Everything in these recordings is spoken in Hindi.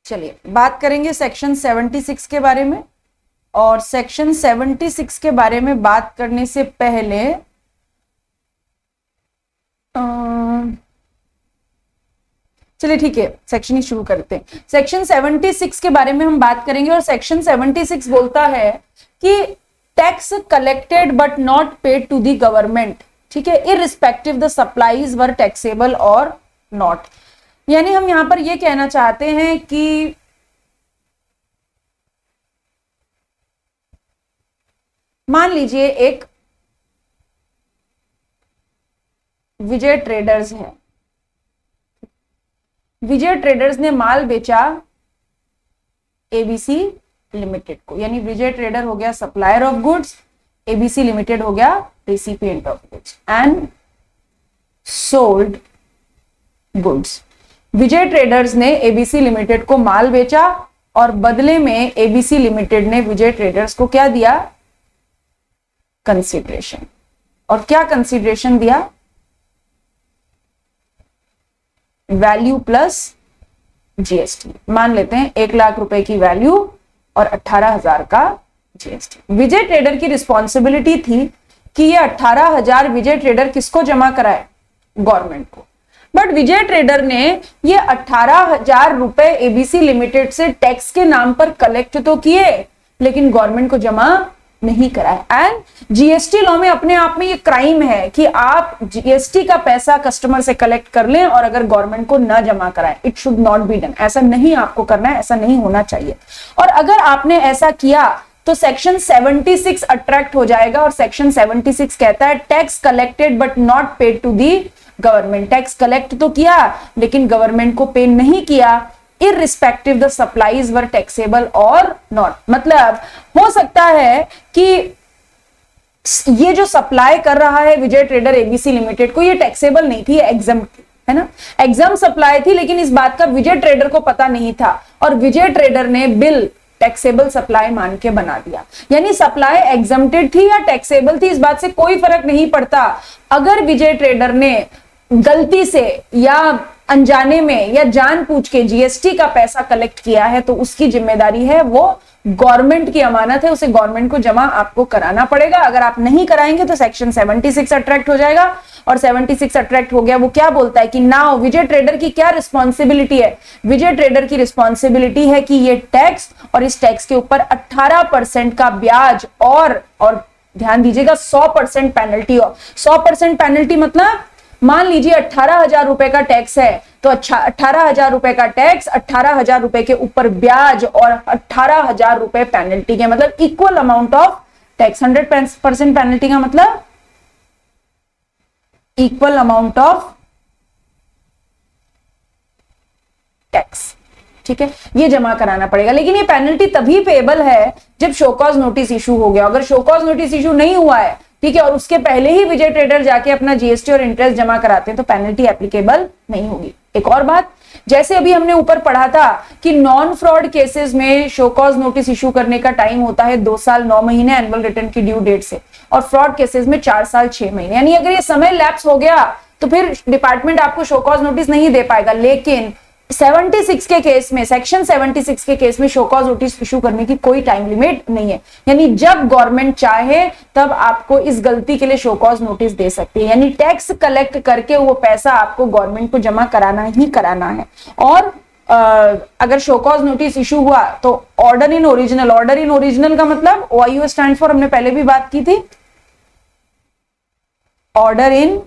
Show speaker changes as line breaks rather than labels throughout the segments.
चलिए बात करेंगे सेक्शन 76 के बारे में। और सेक्शन 76 के बारे में बात करने से पहले चलिए ठीक है, सेक्शन ही शुरू करते हैं। सेक्शन 76 के बारे में हम बात करेंगे और सेक्शन 76 बोलता है कि tax collected but not paid to the government, ठीक है, irrespective the supplies were taxable और नॉट। यानी हम यहां पर यह कहना चाहते हैं कि मान लीजिए एक विजय ट्रेडर्स है, विजय ट्रेडर्स ने माल बेचा एबीसी लिमिटेड को, यानी विजय ट्रेडर हो गया supplier of goods, ABC limited हो गया recipient of goods and sold goods. Vijay traders ने एबीसी लिमिटेड को माल बेचा और बदले में एबीसी लिमिटेड ने विजय ट्रेडर्स को क्या दिया? कंसीडरेशन। और क्या कंसीडरेशन दिया? Value plus GST. मान लेते हैं 1 लाख रुपए की वैल्यू और 18,000 का जीएसटी। विजय ट्रेडर की रिस्पॉन्सिबिलिटी थी कि ये 18,000 विजय ट्रेडर किसको जमा कराए? गवर्नमेंट को। बट विजय ट्रेडर ने ये 18,000 रुपए एबीसी लिमिटेड से टैक्स के नाम पर कलेक्ट तो किए, लेकिन गवर्नमेंट को जमा नहीं कराया। एंड जीएसटी लॉ में अपने आप में ये क्राइम है कि आप जीएसटी का पैसा कस्टमर से कलेक्ट कर लें और अगर गवर्नमेंट को ना जमा कराएं। It should not be done. ऐसा नहीं आपको करना है, ऐसा नहीं होना चाहिए। और अगर आपने ऐसा किया तो सेक्शन 76 अट्रैक्ट हो जाएगा और सेक्शन 76 कहता है tax collected but not paid to the government. Tax collect तो किया लेकिन गवर्नमेंट को पे नहीं किया, irrespective the supplies were taxable और नॉट। मतलब हो सकता है कि ये जो सप्लाई कर रहा है विजय ट्रेडर एबीसी लिमिटेड को, ये टैक्सेबल नहीं थी, एग्जाम थी, है ना, एग्जाम सप्लाई थी, लेकिन इस बात का विजय ट्रेडर को पता नहीं था और विजय ट्रेडर ने बिल टैक्सेबल सप्लाई मान के बना दिया। यानी सप्लाई एग्जम्प्टेड थी या टैक्सेबल थी, इस बात से कोई फर्क नहीं पड़ता। अगर विजय ट्रेडर ने गलती से या अनजाने में या जानबूझ के जीएसटी का पैसा कलेक्ट किया है तो उसकी जिम्मेदारी है, वो गवर्नमेंट की अमानत है, उसे गवर्नमेंट को जमा आपको कराना पड़ेगा। अगर आप नहीं कराएंगे तो सेक्शन 76 अट्रैक्ट हो जाएगा और 76 अट्रैक्ट हो गया। वो क्या बोलता है कि नाउ विजय ट्रेडर की क्या रिस्पॉन्सिबिलिटी है? विजय ट्रेडर की रिस्पॉन्सिबिलिटी है कि ये टैक्स और इस टैक्स के ऊपर 18% का ब्याज और ध्यान दीजिएगा 100% पेनल्टी। और 100% पेनल्टी मतलब मान लीजिए 18,000 रुपए का टैक्स है तो अच्छा 18,000 रुपए का टैक्स, 18,000 रुपए के ऊपर ब्याज और 18,000 रुपए पेनल्टी के, मतलब equal amount of tax. 100% penalty का मतलब इक्वल अमाउंट ऑफ टैक्स, ठीक है, ये जमा कराना पड़ेगा। लेकिन ये पेनल्टी तभी पेएबल है जब शोकॉज नोटिस इशू हो गया। अगर शोकॉज नोटिस इशू नहीं हुआ है, ठीक है, और उसके पहले ही विजय ट्रेडर जाके अपना जीएसटी और इंटरेस्ट जमा कराते हैं तो पेनल्टी एप्लीकेबल नहीं होगी। एक और बात, जैसे अभी हमने ऊपर पढ़ा था कि नॉन फ्रॉड केसेस में शोकॉज नोटिस इशू करने का टाइम होता है 2 साल 9 महीने एनुअल रिटर्न की ड्यू डेट से, और फ्रॉड केसेस में 4 साल 6 महीने। यानी अगर ये समय लैप्स हो गया तो फिर डिपार्टमेंट आपको शोकॉज नोटिस नहीं दे पाएगा। लेकिन 76 के केस में, सेक्शन 76 के केस में शोकॉज नोटिस इशू करने की कोई टाइम लिमिट नहीं है। यानी जब गवर्नमेंट चाहे तब आपको इस गलती के लिए शोकॉज नोटिस दे सकती है। यानी टैक्स कलेक्ट करके वो पैसा आपको गवर्नमेंट को जमा कराना ही कराना है। और अगर शोकॉज नोटिस इशू हुआ तो order in original. Order in original का मतलब OIO स्टैंड फॉर, हमने पहले भी बात की थी, ऑर्डर इन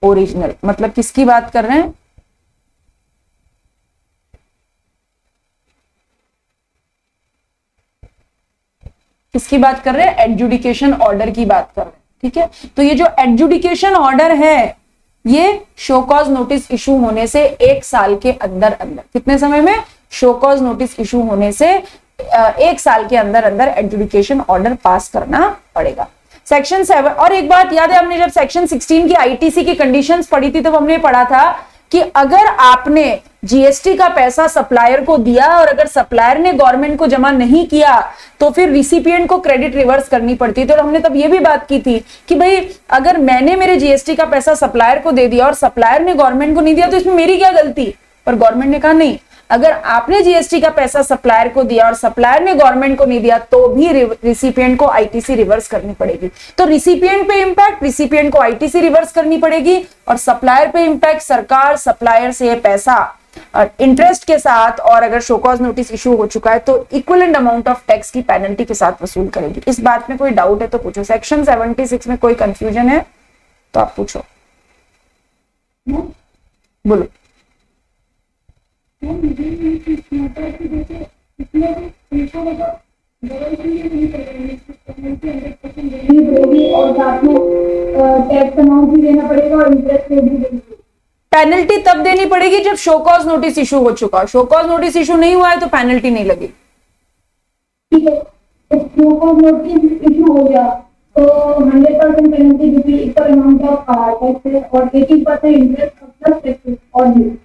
ओरिजिनल। मतलब किसकी बात कर रहे हैं? किसकी बात कर रहे हैं? एडजुडिकेशन ऑर्डर की बात कर रहे हैं, ठीक है। तो ये जो एडजुडिकेशन ऑर्डर है ये शोकॉज नोटिस इशू होने से 1 साल के अंदर अंदर, कितने समय में? शोकॉज नोटिस इशू होने से 1 साल के अंदर अंदर एडजुडिकेशन ऑर्डर पास करना पड़ेगा। सेक्शन 7। और एक बात याद है, हमने जब सेक्शन 16 की आईटीसी की कंडीशंस पढ़ी थी तब हमने पढ़ा था कि अगर आपने जीएसटी का पैसा सप्लायर को दिया और अगर सप्लायर ने गवर्नमेंट को जमा नहीं किया तो फिर रिसिपिएंट को क्रेडिट रिवर्स करनी पड़ती। तो हमने तब ये भी बात की थी कि भाई अगर मैंने मेरे जीएसटी का पैसा सप्लायर को दे दिया और सप्लायर ने गवर्नमेंट को नहीं दिया तो इसमें मेरी क्या गलती। पर गवर्नमेंट ने कहा नहीं, अगर आपने जीएसटी का पैसा सप्लायर को दिया और सप्लायर ने गवर्नमेंट को नहीं दिया तो भी रिसिपिएंट को आईटीसी रिवर्स करनी पड़ेगी। तो रिसिपिएंट पे इंपैक्ट, रिसिपिएंट को आईटीसी रिवर्स करनी पड़ेगी, और सप्लायर पे इंपैक्ट, सरकार सप्लायर से पैसा इंटरेस्ट के साथ और अगर शो कॉज नोटिस इशू हो चुका है तो इक्विवेलेंट अमाउंट ऑफ टैक्स की पेनल्टी के साथ वसूल करेगी। इस बात में कोई डाउट है तो पूछो। सेक्शन 76 में कोई कंफ्यूजन है तो आप पूछो, बोलो।
और साथ में टैक्स अमाउंट भी देना पड़ेगा और इंटरेस्ट भी देना पड़ेगा।
पेनल्टी तब देनी पड़ेगी जब शो कॉज नोटिस इशू हो चुका। शो कॉज नोटिस इशू नहीं हुआ है तो पेनल्टी नहीं लगेगी।
ठीक है, शो कॉज नोटिस इशू हो गया तो 100% पेनल्टी जो कि इक्वल अमाउंट ऑफ टैक्स और 80% इंटरेस्ट प्लस टैक्स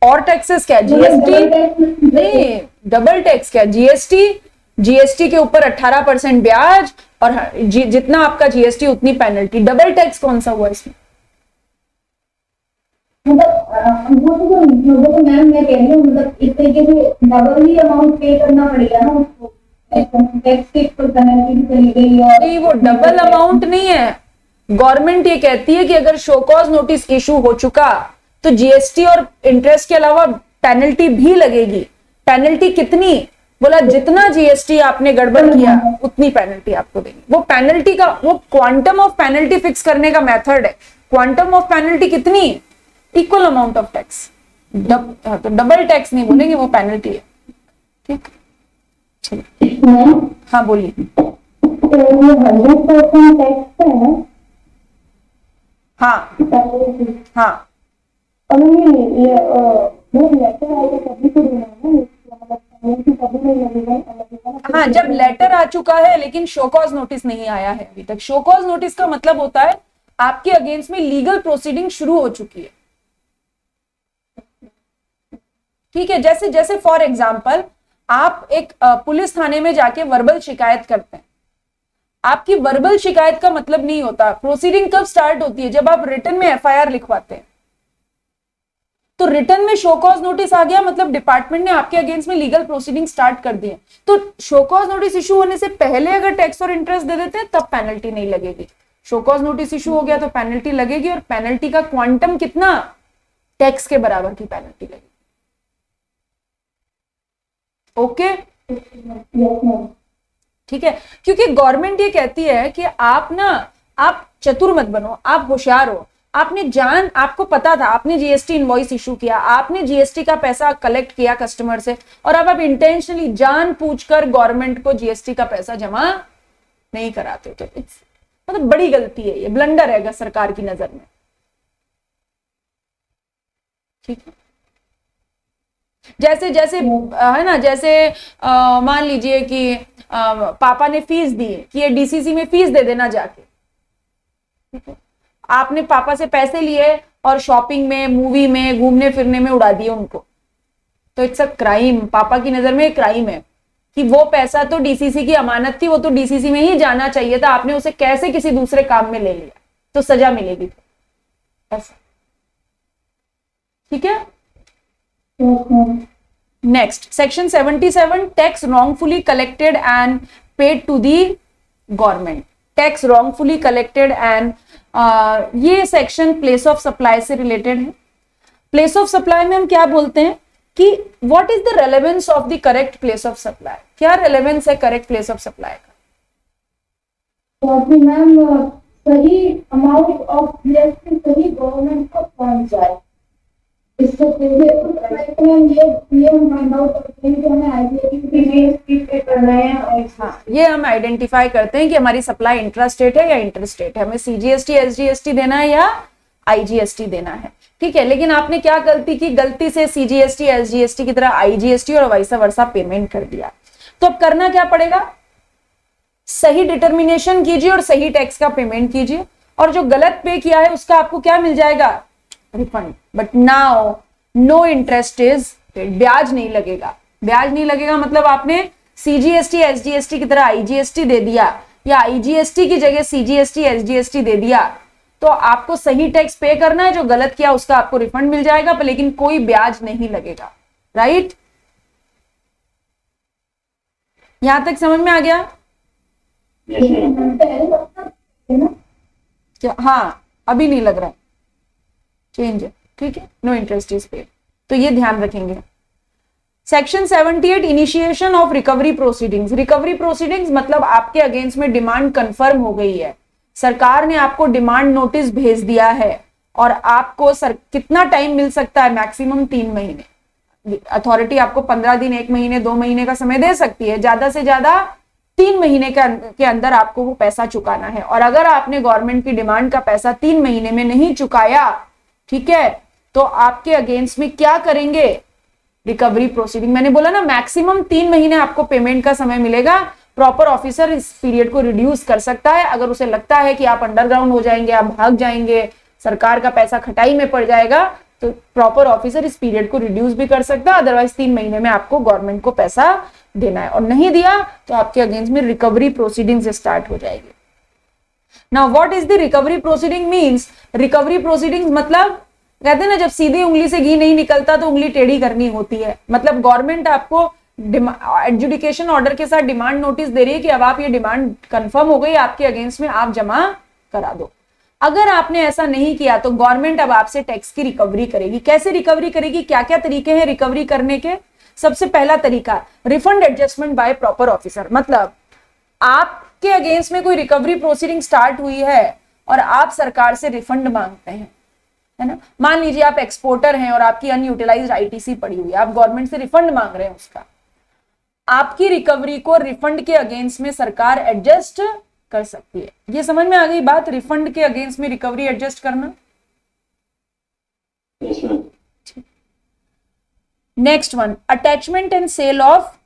और टैक्सेस क्या, जीएसटी नहीं, डबल टैक्स क्या, जीएसटी के ऊपर 18% ब्याज और जितना आपका जीएसटी उतनी पेनल्टी। डबल टैक्स कौन सा हुआ इसमें?
मतलब वो तो मैम मैं कह रही हूँ, मतलब इस तरीके से डबल ही अमाउंट पे करना पड़ेगा ना उसको। टैक्स के ऊपर पेनल्टी भी चली गई और
नहीं, वो डबल अमाउंट नहीं है। गवर्नमेंट ये कहती है कि अगर शो कॉज नोटिस इशू हो चुका तो जीएसटी और इंटरेस्ट के अलावा पेनल्टी भी लगेगी। पेनल्टी कितनी? बोला जितना जीएसटी आपने गड़बड़ किया उतनी पेनल्टी आपको देगी। वो पेनल्टी का वो क्वांटम ऑफ पेनल्टी फिक्स करने का मेथड है। क्वांटम ऑफ पेनल्टी कितनी? Equal amount of tax. तो डबल टैक्स नहीं बोलेंगे, वो पेनल्टी है। ठीक, चलिए हाँ बोलिए।
तो ये 100% टैक्स है।
हाँ हाँ,
और ये लेटर आएगा तभी तो देना है ना, मतलब तभी नहीं लगेगा।
हाँ, जब लेटर आ चुका है लेकिन शो कॉज नोटिस नहीं आया है अभी तक। शो कॉज नोटिस का मतलब होता है आपके अगेंस्ट में लीगल प्रोसीडिंग शुरू हो चुकी है। ठीक है, जैसे जैसे फॉर एग्जाम्पल आप एक पुलिस थाने में जाके वर्बल शिकायत करते हैं। आपकी वर्बल शिकायत का मतलब नहीं होता। प्रोसीडिंग कब स्टार्ट होती है? जब आप रिटन में एफआईआर लिखवाते हैं। तो रिटन में शो कॉज नोटिस आ गया, मतलब डिपार्टमेंट ने आपके अगेंस्ट में लीगल प्रोसीडिंग स्टार्ट कर दी है। तो शो कॉज नोटिस इशू होने से पहले अगर टैक्स और इंटरेस्ट दे देते हैं तब पेनल्टी नहीं लगेगी। शो कॉज नोटिस इशू हो गया तो पेनल्टी लगेगी, और पेनल्टी का क्वांटम कितना? टैक्स के बराबर की पेनल्टी लगेगी। ओके, ठीक है। क्योंकि गवर्नमेंट ये कहती है कि आप चतुर मत बनो, आप होशियार हो। आपको पता था, आपने जीएसटी इनवॉइस इशू किया, आपने जीएसटी का पैसा कलेक्ट किया कस्टमर से, और अब आप इंटेंशनली जानबूझकर गवर्नमेंट को जीएसटी का पैसा जमा नहीं कराते। तो मतलब बड़ी गलती है, ये ब्लंडर है सरकार की नजर में। ठीक है, जैसे जैसे है ना, जैसे मान लीजिए कि पापा ने फीस दी कि ये डीसीसी में फीस दे देना जाके। ठीक है, आपने पापा से पैसे लिए और शॉपिंग में, मूवी में, घूमने फिरने में उड़ा दिए उनको। तो इट्स अ क्राइम, पापा की नजर में क्राइम है कि वो पैसा तो डीसीसी की अमानत थी, वो तो डीसीसी में ही जाना चाहिए था, आपने उसे कैसे किसी दूसरे काम में ले लिया, तो सजा मिलेगी ऐसा। ठीक है, next section 77, tax wrongfully collected and paid to the government. Tax wrongfully collected and ये सेक्शन प्लेस ऑफ सप्लाई से रिलेटेड है। प्लेस ऑफ सप्लाई में हम क्या बोलते हैं कि what is the relevance of the correct place of supply. क्या रेलेवेंस है करेक्ट प्लेस ऑफ सप्लाई का?
तो मैम सही अमाउंट ऑफ जीएसटी सही गवर्नमेंट को पहुंच जाए, इससे पहले ये हम फाइंड आउट करते हैं कि हमें आईजीएसटी पे करना है।
हाँ, ये हम आइडेंटिफाई करते हैं कि हमारी सप्लाई इंट्रा स्टेट है या इंटर स्टेट है, हमें सीजीएसटी एसजीएसटी देना है या आईजीएसटी देना है। ठीक है, लेकिन आपने क्या गलती की? गलती से सीजीएसटी एसजीएसटी की तरह आईजीएसटी और वैसा वर्षा पेमेंट कर दिया। तो अब करना क्या पड़ेगा? सही डिटर्मिनेशन कीजिए और सही टैक्स का पेमेंट कीजिए, और जो गलत पे किया है उसका आपको क्या मिल जाएगा? Refund. But now no interest is paid, ब्याज नहीं लगेगा। ब्याज नहीं लगेगा मतलब आपने सीजीएसटी एसजीएसटी की तरह आईजीएसटी दे दिया या आईजीएसटी की जगह सीजीएसटी एसजीएसटी दे दिया तो आपको सही टैक्स पे करना है, जो गलत किया उसका आपको रिफंड मिल जाएगा, पर लेकिन कोई ब्याज नहीं लगेगा। राइट, यहां तक समझ में आ गया? क्या? हाँ, अभी नहीं लग रहा है, चेंज है, ठीक है, नो इंटरेस्ट इज पेड, तो ये ध्यान रखेंगे। Section 78 initiation of recovery proceedings. Recovery proceedings मतलब आपके अगेंस्ट में डिमांड कंफर्म हो गई है, सरकार ने आपको डिमांड नोटिस भेज दिया है और आपको कितना टाइम मिल सकता है? मैक्सिमम 3 महीने। अथॉरिटी आपको 15 दिन, 1 महीने, 2 महीने का समय दे सकती है, ज्यादा से ज्यादा 3 महीने के अंदर आपको वो पैसा चुकाना है। और अगर आपने गवर्नमेंट की डिमांड का पैसा 3 महीने में नहीं चुकाया, ठीक है, तो आपके अगेंस्ट में क्या करेंगे? Recovery proceeding. मैंने बोला ना मैक्सिमम 3 महीने आपको पेमेंट का समय मिलेगा। प्रॉपर ऑफिसर इस पीरियड को रिड्यूस कर सकता है अगर उसे लगता है कि आप अंडरग्राउंड हो जाएंगे, आप भाग जाएंगे, सरकार का पैसा खटाई में पड़ जाएगा, तो प्रॉपर ऑफिसर इस पीरियड को रिड्यूस भी कर सकता है। अदरवाइज 3 महीने में आपको गवर्नमेंट को पैसा देना है, और नहीं दिया तो आपके अगेंस्ट में रिकवरी प्रोसीडिंग्स स्टार्ट हो जाएगी। Now what is the recovery proceeding means? Recovery proceedings मतलब कहते हैं ना, जब सीधी उंगली से घी नहीं निकलता तो उंगली टेढ़ी करनी होती है। मतलब गवर्नमेंट आपको एडजुडिकेशन ऑर्डर के साथ डिमांड नोटिस दे रही है कि अब आप ये डिमांड कंफर्म हो गई आपके अगेंस्ट में, आप जमा करा दो। अगर आपने ऐसा नहीं किया तो गवर्नमेंट अब आपसे टैक्स की रिकवरी करेगी। कैसे रिकवरी करेगी? क्या क्या तरीके हैं रिकवरी करने के? सबसे पहला तरीका, refund adjustment by proper officer. मतलब आपके अगेंस्ट में कोई रिकवरी प्रोसीडिंग स्टार्ट हुई है और आप सरकार से रिफंड मांगते हैं, है ना। मान लीजिए आप एक्सपोर्टर हैं और आपकी अनयूटिलाइज्ड आईटीसी पड़ी हुई है, आप गवर्नमेंट से रिफंड मांग रहे हैं उसका। आपकी रिकवरी को रिफंड के अगेंस्ट में सरकार एडजस्ट कर सकती है। ये समझ में आ गई बात, रिफंड के अगेंस्ट में रिकवरी एडजस्ट करना। Next one, attachment and sale of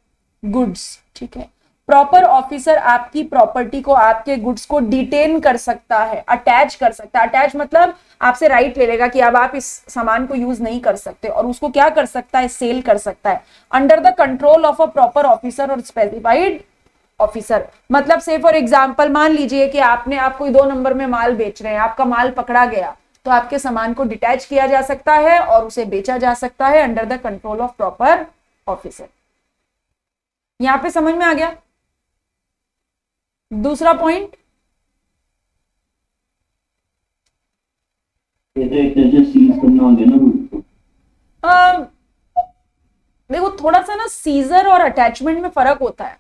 goods. ठीक है, प्रॉपर ऑफिसर आपकी प्रॉपर्टी को, आपके गुड्स को डिटेन कर सकता है, अटैच कर सकता है। अटैच मतलब आपसे राइट ले लेगा कि अब आप इस सामान को यूज नहीं कर सकते, और उसको क्या कर सकता है? सेल कर सकता है under the control of a proper officer और स्पेसिफाइड ऑफिसर। मतलब से फॉर एग्जांपल मान लीजिए कि आप कोई 2 नंबर में माल बेच रहे हैं, आपका माल पकड़ा गया तो आपके सामान को डिटैच किया जा सकता है और उसे बेचा जा सकता है under the control of proper officer. यहां पे समझ में आ गया? दूसरा पॉइंट, देखो थोड़ा सा ना सीजर और अटैचमेंट में फर्क होता है।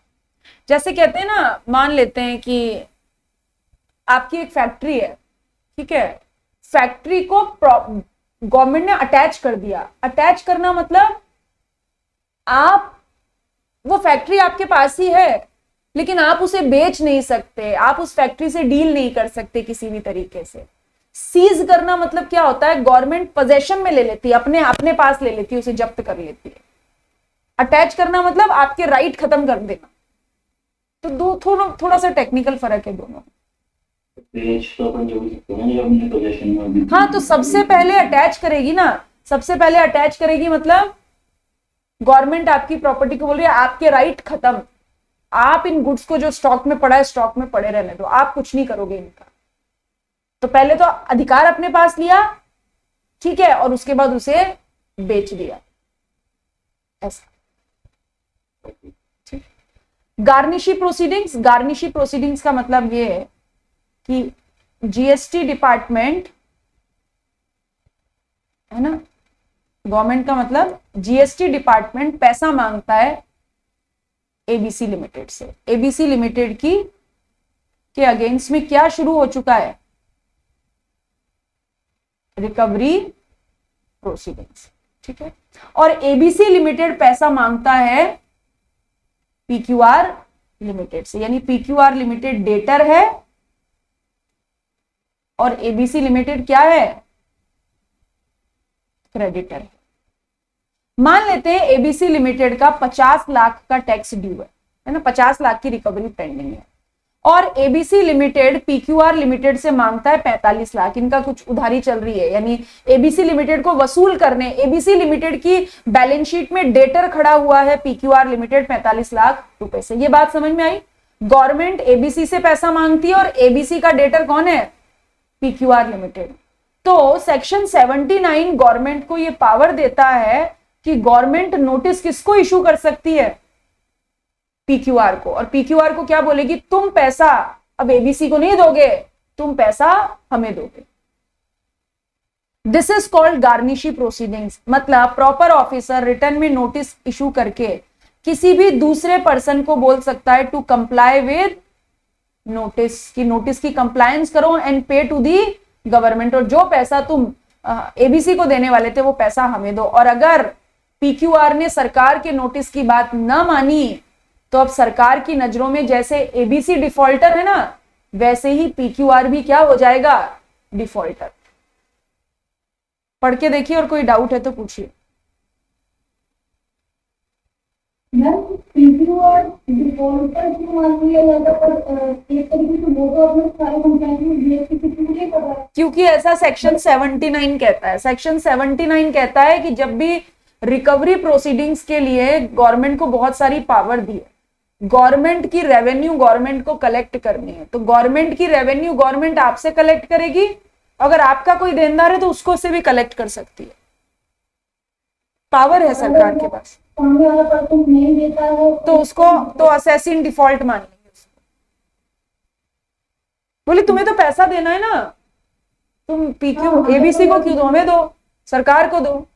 जैसे कहते हैं ना, मान लेते हैं कि आपकी एक फैक्ट्री है, ठीक है, फैक्ट्री को गवर्नमेंट ने अटैच कर दिया। अटैच करना मतलब आप, वो फैक्ट्री आपके पास ही है लेकिन आप उसे बेच नहीं सकते, आप उस फैक्ट्री से डील नहीं कर सकते किसी भी तरीके से। सीज करना मतलब क्या होता है? गवर्नमेंट पोजेशन में ले लेती है, अपने पास ले लेती है, उसे जब्त कर लेती है। अटैच करना मतलब आपके राइट खत्म कर देना। तो थोड़ा सा टेक्निकल फर्क है दोनों।
तो अपन जो भी सकते हैं जब अपने पोजीशन में।
हाँ, तो सबसे पहले अटैच करेगी ना, सबसे पहले अटैच करेगी मतलब गवर्नमेंट आपकी प्रॉपर्टी को बोल रही है आपके राइट खत्म, आप इन गुड्स को जो स्टॉक में पड़ा है स्टॉक में पड़े रहने दो, आप कुछ नहीं करोगे इनका। तो पहले तो अधिकार अपने पास लिया, ठीक है, और उसके बाद उसे बेच दिया, ऐसा। ठीक। Garnishee proceedings. गार्निशी प्रोसीडिंग्स का मतलब ये है कि जीएसटी डिपार्टमेंट, है ना, गवर्नमेंट का मतलब जीएसटी डिपार्टमेंट पैसा मांगता है एबीसी लिमिटेड से। एबीसी लिमिटेड के अगेंस्ट में क्या शुरू हो चुका है? रिकवरी प्रोसीडिंग्स, ठीक है। और एबीसी लिमिटेड पैसा मांगता है पीक्यूआर लिमिटेड से, यानी पीक्यूआर लिमिटेड डेटर है और एबीसी लिमिटेड क्या है? क्रेडिटर है। मान लेते हैं एबीसी लिमिटेड का 50 लाख का टैक्स ड्यू है ना, 50 लाख की रिकवरी पेंडिंग है, और एबीसी लिमिटेड पीक्यूआर लिमिटेड से मांगता है 45 लाख। इनका कुछ उधारी चल रही है, यानी एबीसी लिमिटेड को वसूल करने, एबीसी लिमिटेड की बैलेंस शीट में डेटर खड़ा हुआ है पीक्यूआर लिमिटेड 45 लाख रुपए से। ये बात समझ में आई? गवर्नमेंट एबीसी से पैसा मांगती है और एबीसी का डेटर कौन है? PQR limited. तो सेक्शन 79 गवर्नमेंट को ये पावर देता है कि गवर्नमेंट नोटिस किसको इशू कर सकती है? पीक्यूआर को। और पीक्यूआर को क्या बोलेगी? तुम पैसा अब एबीसी को नहीं दोगे, तुम पैसा हमें दोगे। This is called garnishee proceedings. मतलब प्रॉपर ऑफिसर रिटर्न में नोटिस इशू करके किसी भी दूसरे पर्सन को बोल सकता है टू कंप्लाई विद नोटिस, की नोटिस की कंप्लायंस करो एंड पे टू दी गवर्नमेंट, और जो पैसा तुम एबीसी को देने वाले थे वो पैसा हमें दो। और अगर पीक्यूआर ने सरकार के नोटिस की बात न मानी तो अब सरकार की नजरों में जैसे एबीसी डिफॉल्टर है ना, वैसे ही पीक्यूआर भी क्या हो जाएगा? डिफॉल्टर। पढ़ के देखिए और कोई डाउट है तो पूछिए।
मैम पीक्यूआर डिफॉल्टर क्यों मान लिया जाता है? पर एक तरीके से वो तो अपने सारे कंप्लेंट में जीएसटी की क्यों नहीं कर रहा है?
क्योंकि ऐसा सेक्शन 79 कहता है। सेक्शन 79 कहता है कि जब भी रिकवरी प्रोसीडिंग्स के लिए गवर्नमेंट को बहुत सारी पावर दी है, गवर्नमेंट की रेवेन्यू गवर्नमेंट को कलेक्ट करनी है, तो गवर्नमेंट की रेवेन्यू गवर्नमेंट आपसे कलेक्ट करेगी, अगर आपका कोई देनदार है तो उसको से भी कलेक्ट कर सकती है। पावर है सरकार के पास।
सामने वाला पर्सन नहीं देता है
तो उसको तो असैसिन डिफॉल्ट मान लेंगे उसको। बोले तुम्हें तो पैसा देना है ना, तुम पीक्यू एबीसी को क्यों दो? हमें दो, सरकार को दो।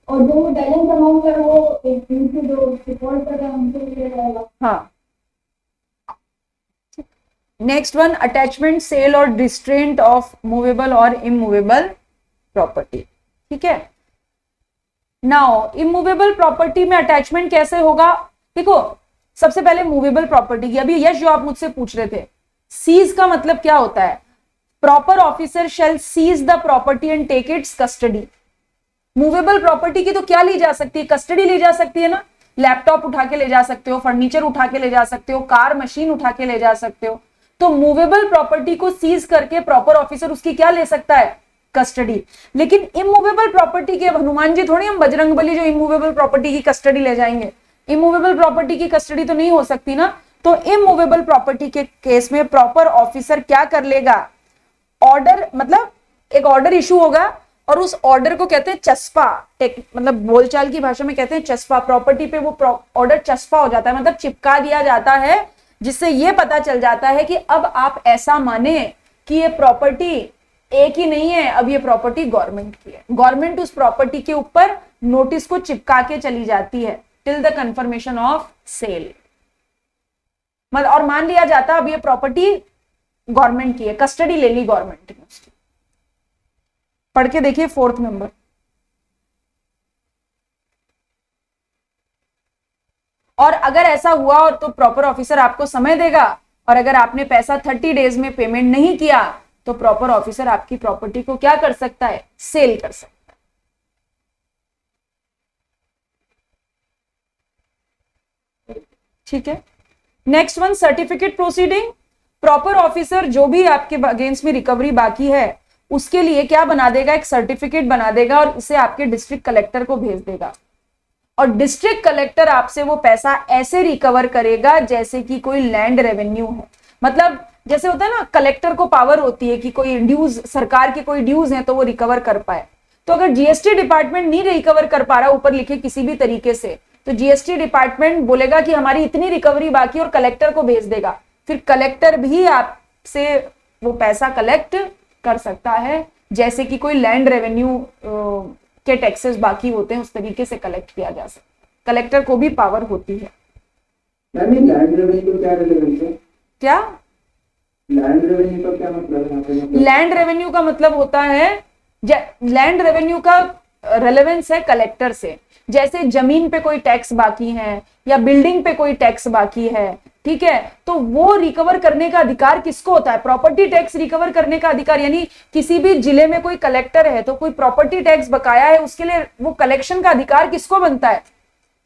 और जो बैलेंस अमाउंट है वो एक दिन से जो डिफॉल्ट कर रहा है हमको मिल जाएगा।
हाँ। नेक्स्ट वन, अटैचमेंट, सेल और डिस्ट्रेंट ऑफ मूवेबल और इमूवेबल प्रॉपर्टी। ठीक है। नाउ इमूवेबल प्रॉपर्टी में अटैचमेंट कैसे होगा? देखो सबसे पहले मूवेबल प्रॉपर्टी की, अभी यश जो आप मुझसे पूछ रहे थे, सीज का मतलब क्या होता है? Proper officer shall seize the property and take its custody. Movable property की तो क्या ली जा सकती है? कस्टडी ली जा सकती है ना। लैपटॉप उठा के ले जा सकते हो, फर्नीचर उठा के ले जा सकते हो, कार मशीन उठा के ले जा सकते हो। तो मूवेबल प्रॉपर्टी को सीज करके प्रॉपर ऑफिसर उसकी क्या ले सकता है? कस्टडी। लेकिन इमूवेबल प्रॉपर्टी के, हनुमान जी थोड़ी हम बजरंगबली जो इमूवेबल प्रॉपर्टी की कस्टडी ले जाएंगे। इमूवेबल प्रॉपर्टी की कस्टडी तो नहीं हो सकती ना। तो इमूवेबल प्रॉपर्टी के केस में प्रॉपर ऑफिसर क्या कर लेगा? ऑर्डर, मतलब एक ऑर्डर इशू होगा और उस ऑर्डर को कहते हैं चस्पा। मतलब बोलचाल की भाषा में कहते हैं चस्पा। प्रॉपर्टी पे वो ऑर्डर चस्पा हो जाता है, मतलब चिपका दिया जाता है, जिससे ये पता चल जाता है कि अब आप ऐसा माने कि ये प्रॉपर्टी एक ही नहीं है, अब ये प्रॉपर्टी गवर्नमेंट की है। गवर्नमेंट उस प्रॉपर्टी के ऊपर नोटिस को चिपका के चली जाती है till the confirmation of sale. मतलब और मान लिया जाता अब ये प्रॉपर्टी गवर्नमेंट की है, कस्टडी ले ली गवर्नमेंट ने उसकी। पढ़ के देखिए 4th नंबर। और अगर ऐसा हुआ और तो प्रॉपर ऑफिसर आपको समय देगा, और अगर आपने पैसा 30 डेज में पेमेंट नहीं किया तो प्रॉपर ऑफिसर आपकी प्रॉपर्टी को क्या कर सकता है? सेल कर सकता है। ठीक है। Next one, certificate proceeding. Proper officer जो भी आपके अगेंस्ट में रिकवरी बाकी है उसके लिए क्या बना देगा? एक सर्टिफिकेट बना देगा और इसे आपके डिस्ट्रिक्ट कलेक्टर को भेज देगा, और डिस्ट्रिक्ट कलेक्टर आपसे वो पैसा ऐसे रिकवर करेगा जैसे कि कोई लैंड रेवेन्यू हो। मतलब जैसे होता है ना, कलेक्टर को पावर होती है कि कोई ड्यूज, सरकार के कोई ड्यूज हैं तो वो रिकवर कर पाए। तो अगर जीएसटी डिपार्टमेंट नहीं रिकवर कर पा रहा ऊपर लिखे किसी भी तरीके से, तो जीएसटी डिपार्टमेंट बोलेगा कि हमारी इतनी रिकवरी बाकी, और कलेक्टर को भेज देगा। फिर कलेक्टर भी आपसे वो पैसा कलेक्ट कर सकता है, जैसे कि कोई लैंड रेवेन्यू के टैक्सेस बाकी होते हैं उस तरीके से कलेक्ट किया जा सकता है। कलेक्टर को भी पावर होती है।
लैंड रेवेन्यू का क्या रिलेवेंस है?
क्या
लैंड रेवेन्यू का क्या मतलब है?
लैंड रेवेन्यू का मतलब होता है, लैंड रेवेन्यू का रेलेवेंस है कलेक्टर से। जैसे जमीन पे कोई टैक्स बाकी है या बिल्डिंग पे कोई टैक्स बाकी है, ठीक है, तो वो रिकवर करने का अधिकार किसको होता है? प्रॉपर्टी टैक्स रिकवर करने का अधिकार। यानी किसी भी जिले में कोई कलेक्टर है तो कोई प्रॉपर्टी टैक्स बकाया है, उसके लिए वो कलेक्शन का अधिकार किसको बनता है?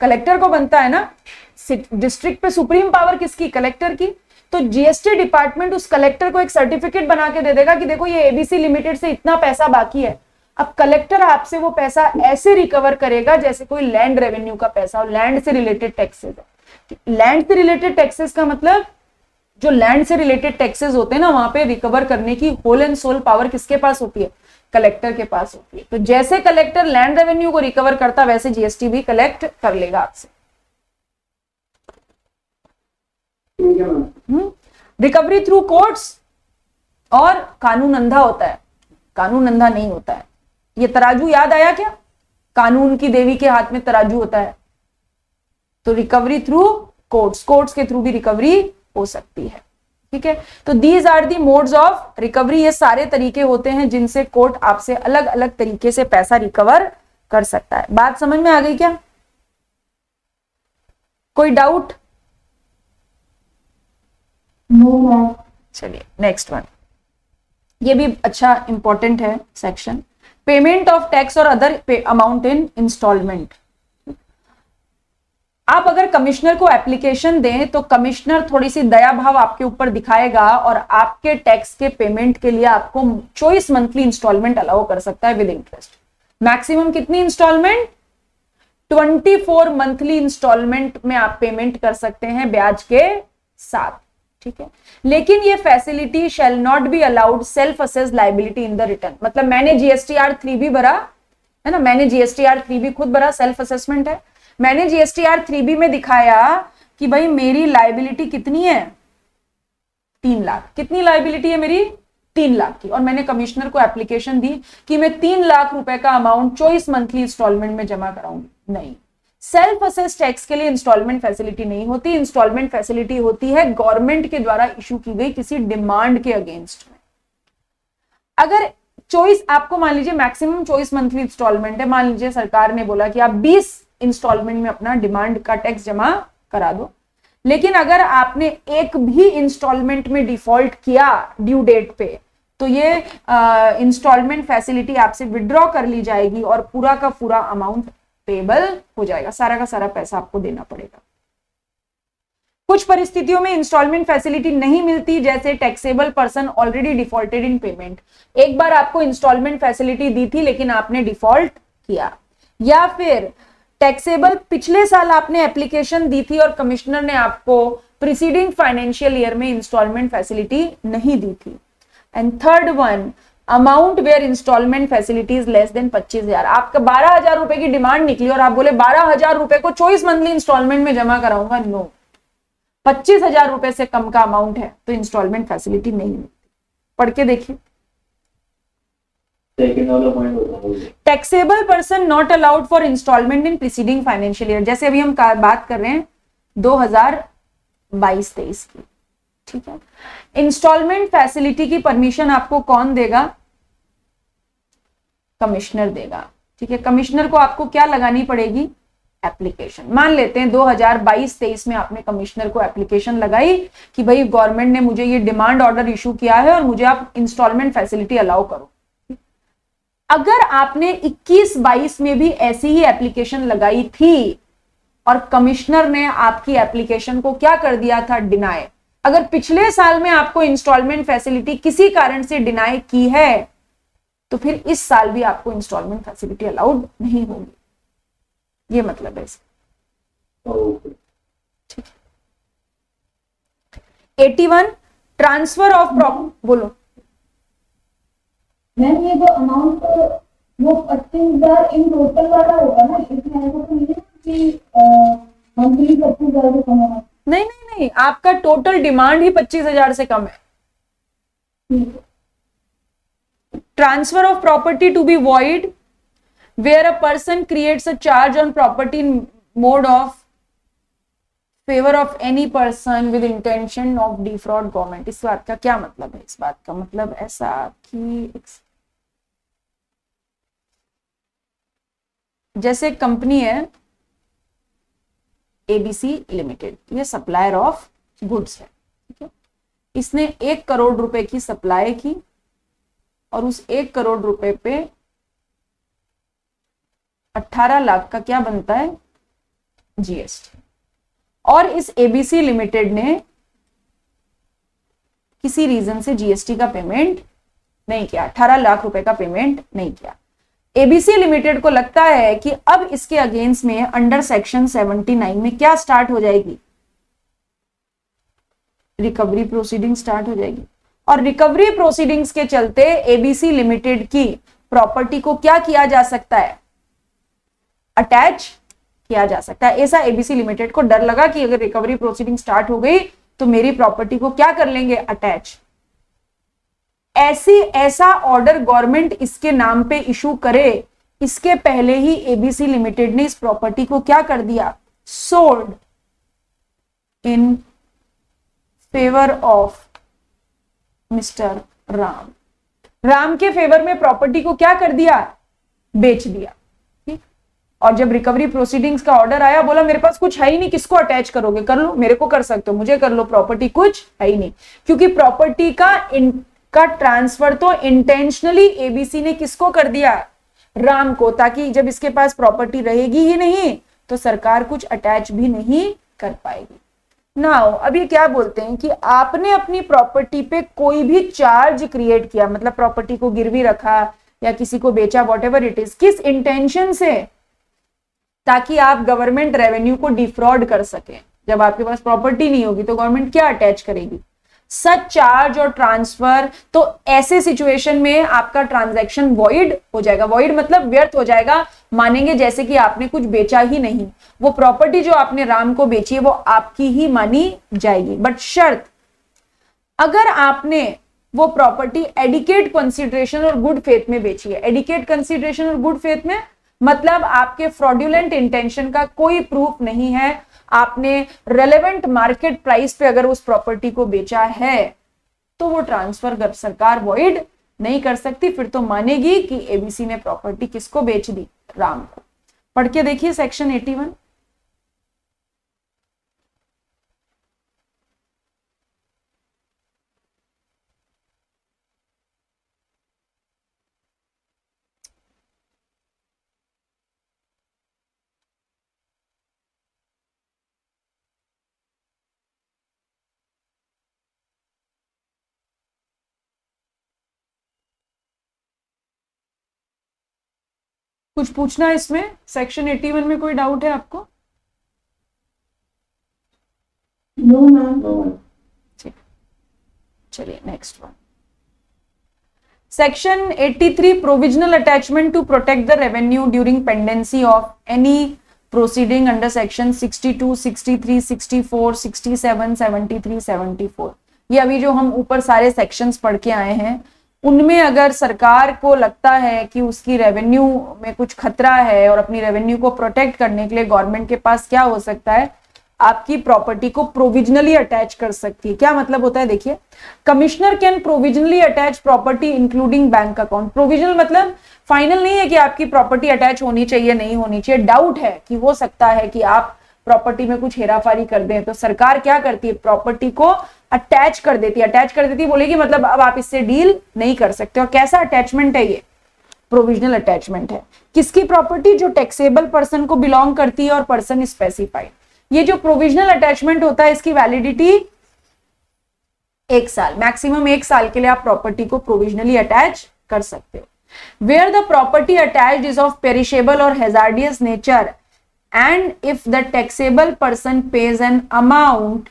कलेक्टर को बनता है ना, डिस्ट्रिक्ट पे सुप्रीम पावर किसकी, कलेक्टर की। तो जीएसटी डिपार्टमेंट उस कलेक्टर को एक सर्टिफिकेट बना के दे देगा कि देखो ये एबीसी लिमिटेड से इतना पैसा बाकी है। अब कलेक्टर आपसे वो पैसा ऐसे रिकवर करेगा जैसे कोई लैंड रेवेन्यू का पैसा हो, लैंड से रिलेटेड टैक्सेस है। लैंड से रिलेटेड टैक्सेस का मतलब जो लैंड से रिलेटेड टैक्सेस होते हैं ना, वहां पे रिकवर करने की होल एंड सोल पावर किसके पास होती है, कलेक्टर के पास होती है। तो जैसे कलेक्टर लैंड रेवेन्यू को रिकवर करता वैसे जीएसटी भी कलेक्ट कर लेगा आपसे। रिकवरी थ्रू कोर्ट्स और कानून अंधा होता है, कानून अंधा नहीं होता है। ये तराजू याद आया क्या, कानून की देवी के हाथ में तराजू होता है। तो रिकवरी थ्रू कोर्ट्स, कोर्ट्स के थ्रू भी रिकवरी हो सकती है, ठीक है। तो these are the modes of recovery, ये सारे तरीके होते हैं जिनसे कोर्ट आपसे अलग अलग तरीके से पैसा रिकवर कर सकता है। बात समझ में आ गई क्या, कोई डाउट?
नो।
चलिए नेक्स्ट वन, ये भी अच्छा इंपॉर्टेंट है सेक्शन, पेमेंट ऑफ टैक्स और अदर अमाउंट इन इंस्टॉलमेंट। आप अगर कमिश्नर को एप्लीकेशन दें तो कमिश्नर थोड़ी सी दया भाव आपके ऊपर दिखाएगा और आपके टैक्स के पेमेंट के लिए आपको 24 मंथली इंस्टॉलमेंट अलाउ कर सकता है विद इंटरेस्ट। मैक्सिमम कितनी इंस्टॉलमेंट, 24 मंथली इंस्टॉलमेंट में आप पेमेंट कर सकते हैं ब्याज के साथ, ठीक है। लेकिन ये facility shall not be allowed self assess liability in the return. मतलब मैंने जीएसटीआर 3 भी भरा है ना, मैंने जीएसटीआर 3 भी खुद भरा, सेल्फ असेसमेंट है। मैंने जीएसटीआर 3B में दिखाया कि भाई मेरी लाइबिलिटी कितनी है, 3 लाख। कितनी लाइबिलिटी है मेरी, 3 लाख की। और मैंने कमिश्नर को एप्लीकेशन दी कि मैं 3 लाख रुपए का अमाउंट 24 मंथली इंस्टॉलमेंट में जमा कराऊंगी। नहीं, सेल्फ असेस टैक्स के लिए इंस्टॉलमेंट फैसिलिटी नहीं होती। इंस्टॉलमेंट फैसिलिटी होती है गवर्नमेंट के द्वारा इशू की गई किसी डिमांड के अगेंस्ट में। अगर 24, आपको मान लीजिए मैक्सिमम 24 मंथली इंस्टॉलमेंट है, मान लीजिए सरकार ने बोला कि आप 20 इंस्टॉलमेंट में अपना डिमांड का टैक्स जमा करा दो, लेकिन अगर आपने एक भी इंस्टॉलमेंट में डिफॉल्ट किया ड्यू डेट पे, तो ये इंस्टॉलमेंट फैसिलिटी आपसे विड्रॉ कर ली जाएगी और पूरा का पूरा अमाउंट पेबल हो जाएगा, सारा का सारा पैसा आपको देना पड़ेगा। कुछ परिस्थितियों में इंस्टॉलमेंट फैसिलिटी नहीं मिलती, जैसे टैक्सेबल पर्सन ऑलरेडी डिफॉल्टेड इन पेमेंट। एक बार आपको इंस्टॉलमेंट फैसिलिटी दी थी लेकिन आपने डिफॉल्ट किया, या फिर टैक्सेबल पिछले साल आपने एप्लीकेशन दी थी और कमिश्नर ने आपको प्रीसीडिंग फाइनेंशियल ईयर में इंस्टॉलमेंट फैसिलिटी नहीं दी थी। And third one, amount where installment facility is less than 25,000। आपका 12,000 रुपए की डिमांड निकली और आप बोले 12,000 रुपए को 24 मंथली इंस्टॉलमेंट में जमा कराऊंगा। नो, 25,000 रुपए से कम का अमाउंट है तो इंस्टॉलमेंट फैसिलिटी नहीं मिलती। पढ़ के देखिए। Taxable person not allowed for installment in preceding financial year, जैसे अभी हम बात कर रहे हैं 2022-23 की, ठीक है। इंस्टॉलमेंट फैसिलिटी की परमिशन आपको कौन देगा, कमिश्नर देगा, ठीक है। कमिश्नर को आपको क्या लगानी पड़ेगी, एप्लीकेशन। मान लेते हैं 2022-23 में आपने कमिश्नर को एप्लीकेशन लगाई कि भाई गवर्नमेंट ने मुझे ये डिमांड ऑर्डर इशू किया है और मुझे आप इंस्टॉलमेंट फैसिलिटी अलाउ करो। अगर आपने 21-22 में भी ऐसी ही एप्लीकेशन लगाई थी और कमिश्नर ने आपकी एप्लीकेशन को क्या कर दिया था, डिनाई। अगर पिछले साल में आपको इंस्टॉलमेंट फैसिलिटी किसी कारण से डिनाई की है तो फिर इस साल भी आपको इंस्टॉलमेंट फैसिलिटी अलाउड नहीं होगी, ये मतलब है इसका, ठीक है। 81, ट्रांसफर ऑफ प्रॉपर्टी, बोलो
मैम। ये जो अमाउंट वो 25,000 इन टोटल वाला होगा ना, इसमें ऐसा तो नहीं है कि मंथली 25,000 से कम होगा?
नहीं नहीं नहीं, आपका टोटल डिमांड ही 25,000 से कम है। Transfer of property to be void where a person creates a charge on property mode of favour of any person with intention of defraud government. इस बात का क्या मतलब है, इस बात का मतलब ऐसा कि जैसे कंपनी है एबीसी लिमिटेड, ये सप्लायर ऑफ गुड्स है, ठीक है। इसने 1 करोड़ रुपए की सप्लाई की और उस 1 करोड़ रुपए पे 18 लाख का क्या बनता है, जीएसटी। और इस एबीसी लिमिटेड ने किसी रीजन से जीएसटी का पेमेंट नहीं किया, 18 लाख रुपए का पेमेंट नहीं किया। एबीसी लिमिटेड को लगता है कि अब इसके अगेंस्ट में अंडर सेक्शन 79 में क्या स्टार्ट हो जाएगी, रिकवरी प्रोसीडिंग स्टार्ट हो जाएगी। और रिकवरी प्रोसीडिंग्स के चलते एबीसी लिमिटेड की प्रॉपर्टी को क्या किया जा सकता है, अटैच किया जा सकता है। ऐसा एबीसी लिमिटेड को डर लगा कि अगर रिकवरी प्रोसीडिंग स्टार्ट हो गई तो मेरी प्रॉपर्टी को क्या कर लेंगे, अटैच। ऐसा ऑर्डर गवर्नमेंट इसके नाम पे इशू करे, इसके पहले ही एबीसी लिमिटेड ने इस प्रॉपर्टी को क्या कर दिया, sold in favour of mister Ram के फेवर में प्रॉपर्टी को क्या कर दिया, बेच दिया। ठीक। और जब रिकवरी प्रोसीडिंग्स का ऑर्डर आया, बोला मेरे पास कुछ है ही नहीं, किसको अटैच करोगे, कर लो, मेरे को कर सकते हो, मुझे कर लो, प्रॉपर्टी कुछ है ही नहीं। क्योंकि प्रॉपर्टी का ट्रांसफर तो इंटेंशनली एबीसी ने किसको कर दिया, राम को, ताकि जब इसके पास प्रॉपर्टी रहेगी ही नहीं तो सरकार कुछ अटैच भी नहीं कर पाएगी। नाउ अब ये क्या बोलते हैं कि आपने अपनी प्रॉपर्टी पे कोई भी चार्ज क्रिएट किया, मतलब प्रॉपर्टी को गिरवी रखा या किसी को बेचा, वॉटएवर इट इज, किस इंटेंशन से, ताकि आप गवर्नमेंट रेवेन्यू को डिफ्रॉड कर सके। जब आपके पास प्रॉपर्टी नहीं होगी तो गवर्नमेंट क्या अटैच करेगी, सच चार्ज और ट्रांसफर। तो ऐसे सिचुएशन में आपका ट्रांजैक्शन वॉइड हो जाएगा। वॉइड मतलब व्यर्थ हो जाएगा, मानेंगे जैसे कि आपने कुछ बेचा ही नहीं। वो प्रॉपर्टी जो आपने राम को बेची है वो आपकी ही मानी जाएगी। बट शर्त, अगर आपने वो प्रॉपर्टी एडिकेट कंसीडरेशन और गुड फेथ में बेची है। एडिकेट कंसीडरेशन और गुड फेथ में मतलब आपके फ्रॉड्यूलेंट इंटेंशन का कोई प्रूफ नहीं है, आपने रेलेवेंट मार्केट प्राइस पे अगर उस प्रॉपर्टी को बेचा है तो वो ट्रांसफर सरकार वॉइड नहीं कर सकती। फिर तो मानेगी कि एबीसी ने प्रॉपर्टी किसको बेच दी, राम को। पढ़ के देखिए सेक्शन 81। कुछ पूछना है इसमें, सेक्शन 81 में कोई डाउट है आपको?
No ma'am.
ठीक, चलिए next one. Section 83 provisional attachment to protect the revenue during pendency of any proceeding under section 62, 63, 64, 67, 73, 74। ये अभी जो हम ऊपर सारे सेक्शंस पढ़ के आए हैं, उनमें अगर सरकार को लगता है कि उसकी रेवेन्यू में कुछ खतरा है और अपनी रेवेन्यू को प्रोटेक्ट करने के लिए गवर्नमेंट के पास क्या हो सकता है, आपकी प्रॉपर्टी को प्रोविजनली अटैच कर सकती है। क्या मतलब होता है, देखिए, commissioner can provisionally attach property including bank account. Provisional मतलब फाइनल नहीं है कि आपकी प्रॉपर्टी अटैच होनी चाहिए नहीं होनी चाहिए, डाउट है कि हो सकता है कि आप प्रॉपर्टी में कुछ हेराफेरी कर दें, तो सरकार क्या करती है, प्रॉपर्टी को अटैच कर देती है। अटैच कर देती है बोलेगी मतलब अब आप इससे डील नहीं कर सकते। और कैसा अटैचमेंट है ये, प्रोविजनल अटैचमेंट है। किसकी प्रॉपर्टी, जो टैक्सेबल पर्सन को बिलोंग करती है और पर्सन स्पेसिफाइड। ये जो प्रोविजनल अटैचमेंट होता है इसकी वैलिडिटी 1 साल, मैक्सिमम 1 साल के लिए आप प्रॉपर्टी को प्रोविजनली अटैच कर सकते हो। Where the property attached is of perishable और hazardous nature and if the taxable person pays an amount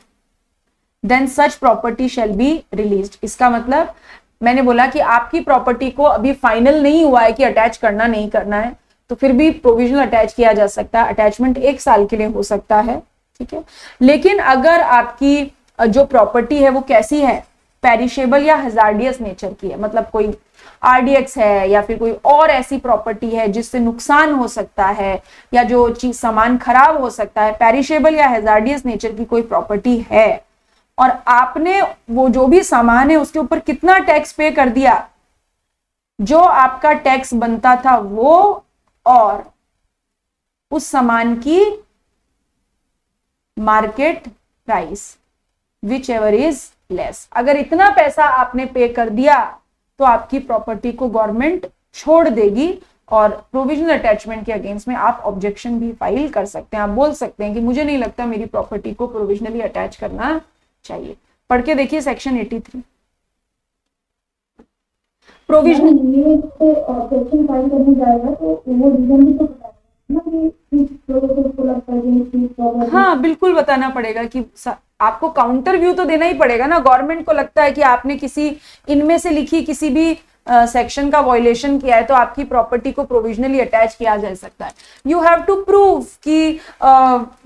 then such property shall be released. इसका मतलब मैंने बोला कि आपकी प्रॉपर्टी को अभी फाइनल नहीं हुआ है कि अटैच करना नहीं करना है, तो फिर भी प्रोविजनल अटैच किया जा सकता है। अटैचमेंट 1 साल के लिए हो सकता है, ठीक है। लेकिन अगर आपकी जो प्रॉपर्टी है वो कैसी है, पेरिशेबल या हजार्डियस नेचर की है, मतलब कोई आरडीएक्स है या फिर कोई और ऐसी प्रॉपर्टी है जिससे नुकसान हो सकता है या जो चीज सामान खराब हो सकता है, पेरिशेबल या हजार्डियस नेचर की कोई प्रॉपर्टी है और आपने वो जो भी सामान है उसके ऊपर कितना टैक्स पे कर दिया, जो आपका टैक्स बनता था वो और उस सामान की market price which ever is less, अगर इतना पैसा आपने पे कर दिया तो आपकी प्रॉपर्टी को गवर्नमेंट छोड़ देगी और प्रोविजनल अटैचमेंट के अगेंस्ट में आप ऑब्जेक्शन भी फाइल कर सकते हैं। आप बोल सकते हैं कि मुझे नहीं लगता मेरी प्रॉपर्टी को प्रोविजनली अटैच करना चाहिए। पढ़ के देखिए सेक्शन 83 प्रोविजनल।
ये ऑब्जेक्शन फाइल करने जाएगा तो वो रीजन भी तो बताएगा ना कि लोगों को लगता है कि प्रॉपर्टी।
हाँ बिल्कुल बताना पड़ेगा कि आपको काउंटर व्यू तो देना ही पड़ेगा ना। गवर्नमेंट को लगता है कि आपने किसी इनमें से लिखी किसी भी सेक्शन का वायलेशन किया है तो आपकी प्रॉपर्टी को प्रोविजनली अटैच किया जा सकता है। यू हैव टू प्रूव कि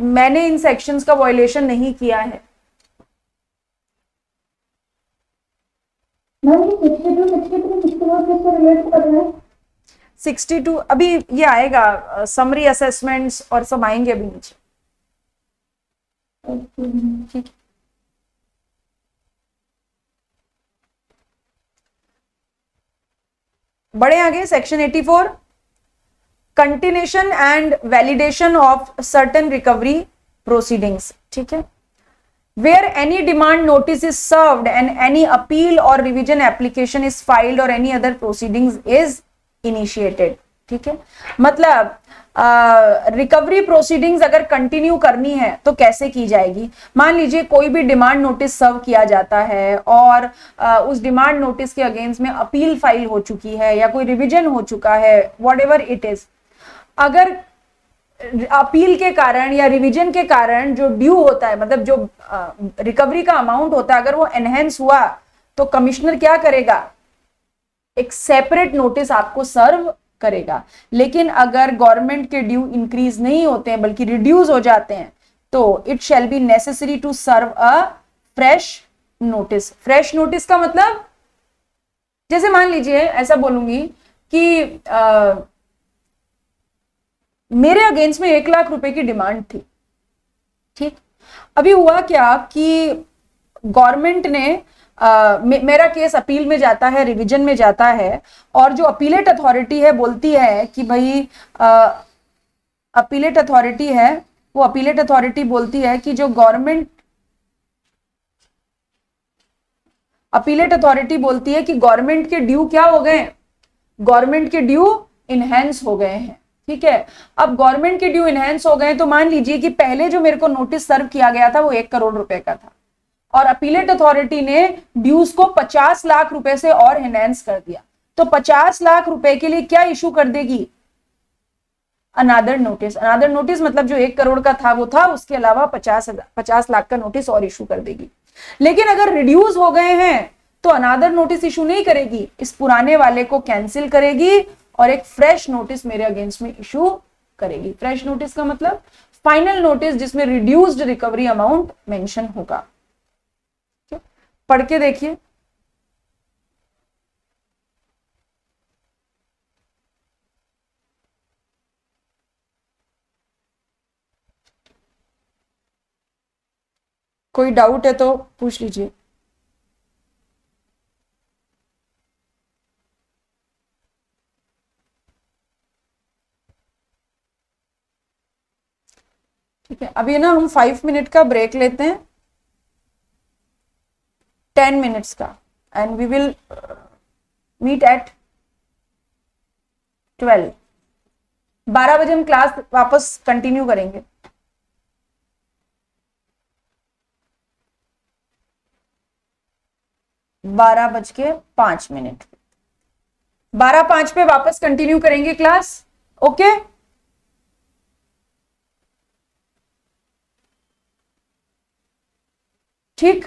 मैंने इन सेक्शंस का वायलेशन नहीं किया है।
मैम ये 62 किसके बाद किससे रिलेट कर रहा है?
62 अभी ये आएगा, समरी असेसमेंट्स और सब आएंगे अभी नीचे। ठीक है। बढ़े आगे section 84 continuation and validation of certain recovery proceedings. ठीक है। Where any demand notice is served and any appeal or revision application is filed or any other proceedings is initiated. ठीक है। मतलब रिकवरी प्रोसीडिंग्स अगर कंटिन्यू करनी है तो कैसे की जाएगी। मान लीजिए कोई भी डिमांड नोटिस सर्व किया जाता है और उस डिमांड नोटिस के अगेंस्ट में अपील फाइल हो चुकी है या कोई रिविजन हो चुका है, व्हाटएवर इट इज। अगर अपील के कारण या रिवीजन के कारण जो ड्यू होता है, मतलब जो रिकवरी का अमाउंट होता है, अगर वो एनहेंस हुआ तो कमिश्नर क्या करेगा, एक सेपरेट नोटिस आपको सर्व करेगा। लेकिन अगर गवर्नमेंट के ड्यू इंक्रीज नहीं होते हैं बल्कि रिड्यूस हो जाते हैं तो it shall be necessary to serve a fresh notice. Fresh notice का मतलब, जैसे मान लीजिए ऐसा बोलूंगी कि मेरे अगेंस्ट में 1 लाख रुपए की डिमांड थी। ठीक। अभी हुआ क्या कि गवर्नमेंट ने मेरा केस अपील में जाता है, रिवीजन में जाता है, और जो अपीलेट अथॉरिटी है बोलती है कि भाई अपीलेट अथॉरिटी है, वो अपीलेट अथॉरिटी बोलती है कि जो गवर्नमेंट अपीलेट अथॉरिटी बोलती है कि गवर्नमेंट के ड्यू क्या हो गए, गवर्नमेंट के ड्यू इनहेंस हो गए हैं। ठीक है। अब गवर्नमेंट के ड्यू इनहेंस हो गए तो मान लीजिए कि पहले जो मेरे को नोटिस सर्व किया गया था वो 1 करोड़ रुपए का था और अपीलेट अथॉरिटी ने ड्यूज को 50 लाख रुपए से और इनहेंस कर दिया, तो 50 लाख रुपए के लिए क्या इशू कर देगी, अनादर नोटिस। अनादर नोटिस मतलब जो 1 करोड़ का था वो था, उसके अलावा 50 लाख का नोटिस और इशू कर देगी। लेकिन अगर रिड्यूस हो गए हैं तो अनादर नोटिस इशू नहीं करेगी, इस पुराने वाले को कैंसिल करेगी और एक फ्रेश नोटिस मेरे अगेंस्ट में इशू करेगी। फ्रेश नोटिस का मतलब फाइनल नोटिस जिसमें रिड्यूस्ड रिकवरी अमाउंट मेंशन होगा। पढ़ के देखिए। कोई डाउट है तो पूछ लीजिए। ठीक है। अभी ना हम 5 मिनट का ब्रेक लेते हैं, 10 मिनट्स का, and we will meet at 12। 12 बजे हम क्लास वापस कंटिन्यू करेंगे। बारह बज के 5 मिनट, 12:05 पे वापस कंटिन्यू करेंगे क्लास। ओके। ठीक।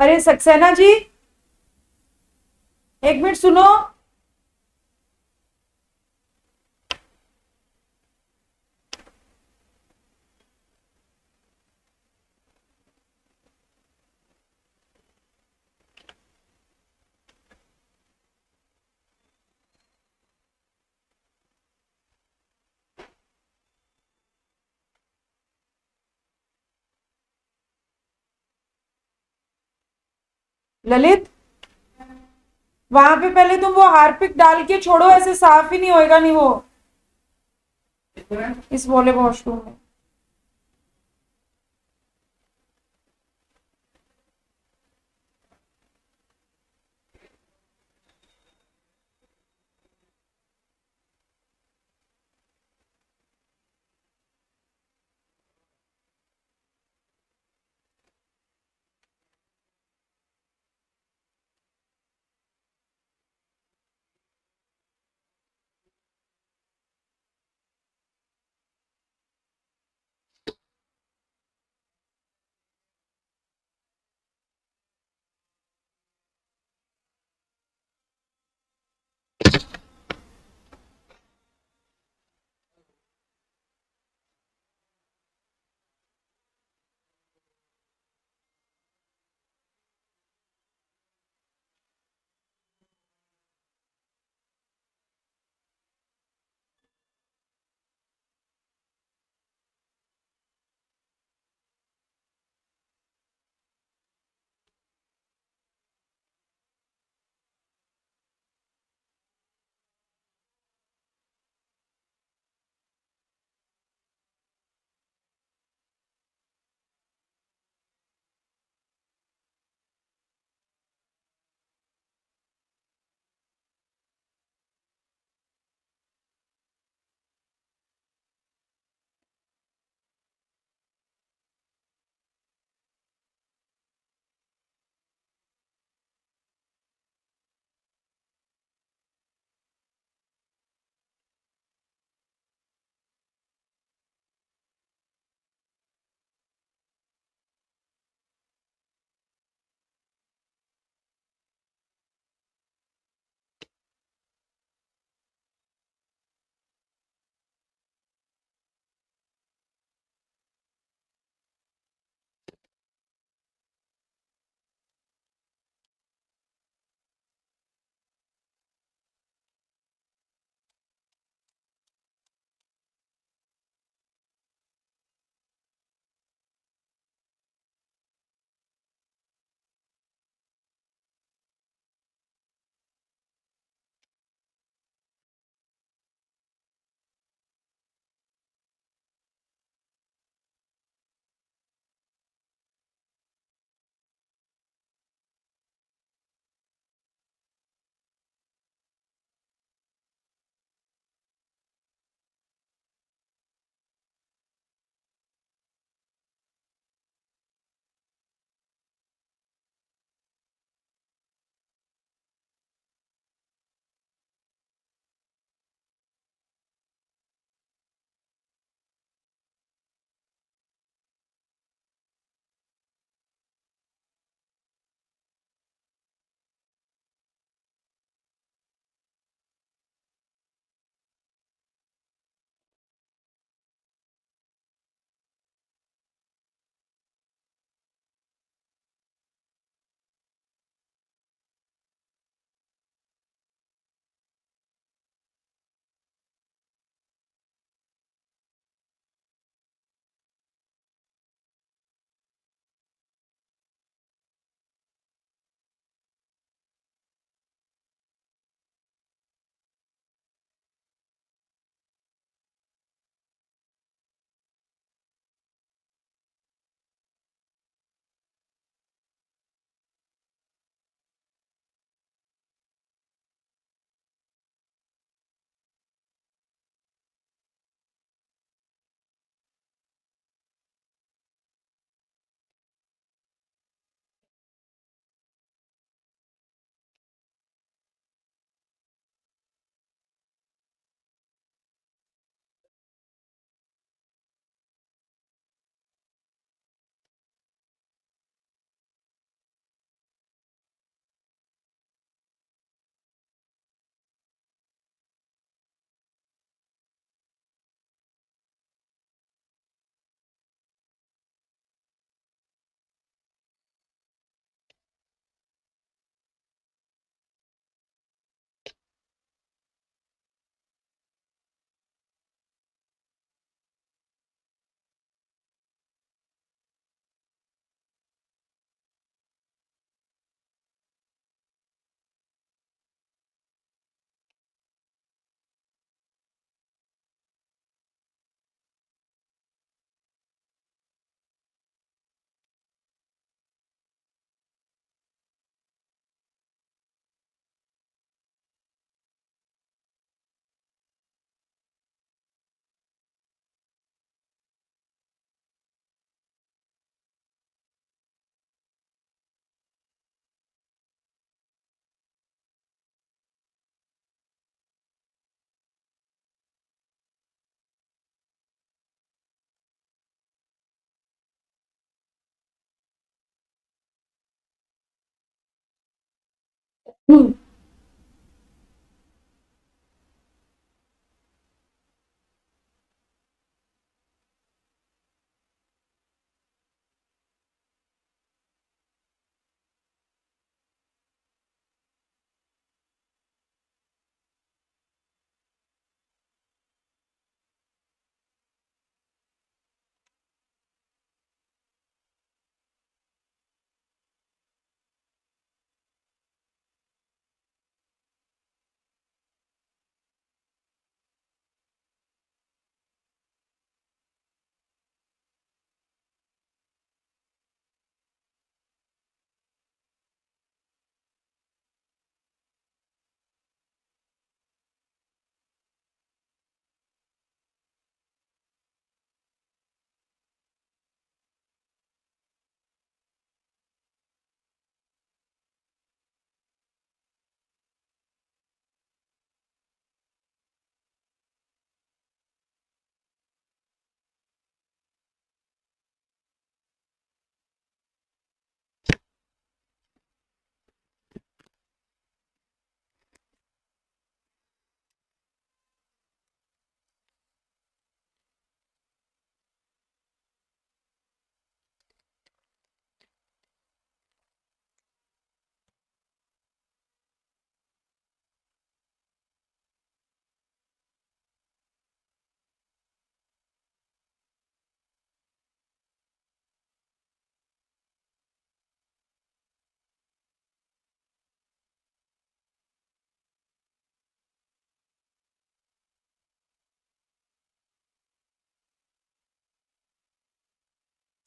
अरे सक्सेना जी, एक मिनट सुनो। ललित, वहां पे पहले तुम वो हार्पिक डाल के छोड़ो, ऐसे साफ ही नहीं होएगा नहीं वो, इस वाले वॉशरूम में।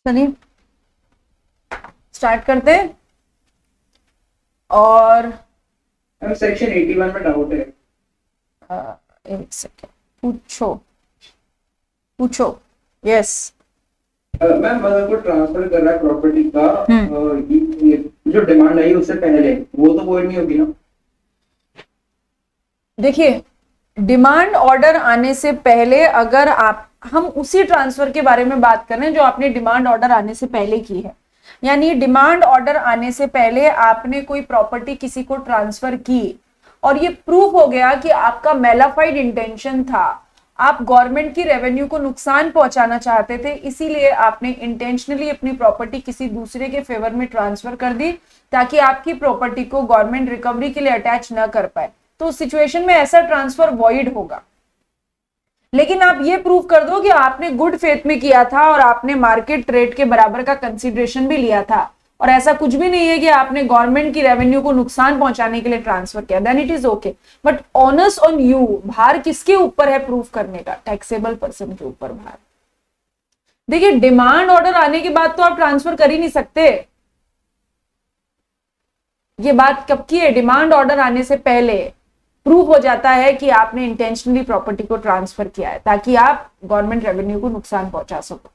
चलिए स्टार्ट करते हैं। और
सेक्शन 81 में डाउट है।
एक सेकेंड, पूछो पूछो। यस
मैम अगर कोई ट्रांसफर कर रहा है प्रॉपर्टी का, जो डिमांड आई उससे पहले, वो तो वॉइड नहीं होगी ना?
देखिए, डिमांड ऑर्डर आने से पहले अगर हम उसी ट्रांसफर के बारे में बात कर रहे हैं जो आपने डिमांड ऑर्डर आने से पहले की है। यानी डिमांड ऑर्डर आने से पहले आपने कोई प्रॉपर्टी किसी को ट्रांसफर की और ये प्रूफ हो गया कि आपका मेलाफाइड इंटेंशन था, आप गवर्नमेंट की रेवेन्यू को नुकसान पहुंचाना चाहते थे, इसीलिए आपने इंटेंशनली अपनी प्रॉपर्टी किसी दूसरे के फेवर में ट्रांसफर कर दी ताकि आपकी प्रॉपर्टी को गवर्नमेंट रिकवरी के लिए अटैच न कर पाए। तो उस सिचुएशन में ऐसा ट्रांसफर वॉइड होगा। लेकिन आप ये प्रूव कर दो कि आपने गुड फेथ में किया था और आपने मार्केट रेट के बराबर का कंसीडरेशन भी लिया था और ऐसा कुछ भी नहीं है कि आपने गवर्नमेंट की रेवेन्यू को नुकसान पहुंचाने के लिए ट्रांसफर किया, then it is okay. But onus on you, भार किसके ऊपर है प्रूफ करने का? टैक्सेबल पर्सन के ऊपर भार। देखिए, डिमांड ऑर्डर आने के बाद तो आप ट्रांसफर कर ही नहीं सकते। ये बात कब की है? डिमांड ऑर्डर आने से पहले प्रूव हो जाता है कि आपने इंटेंशनली प्रॉपर्टी को ट्रांसफर किया है ताकि आप गवर्नमेंट रेवेन्यू को नुकसान पहुंचा सको।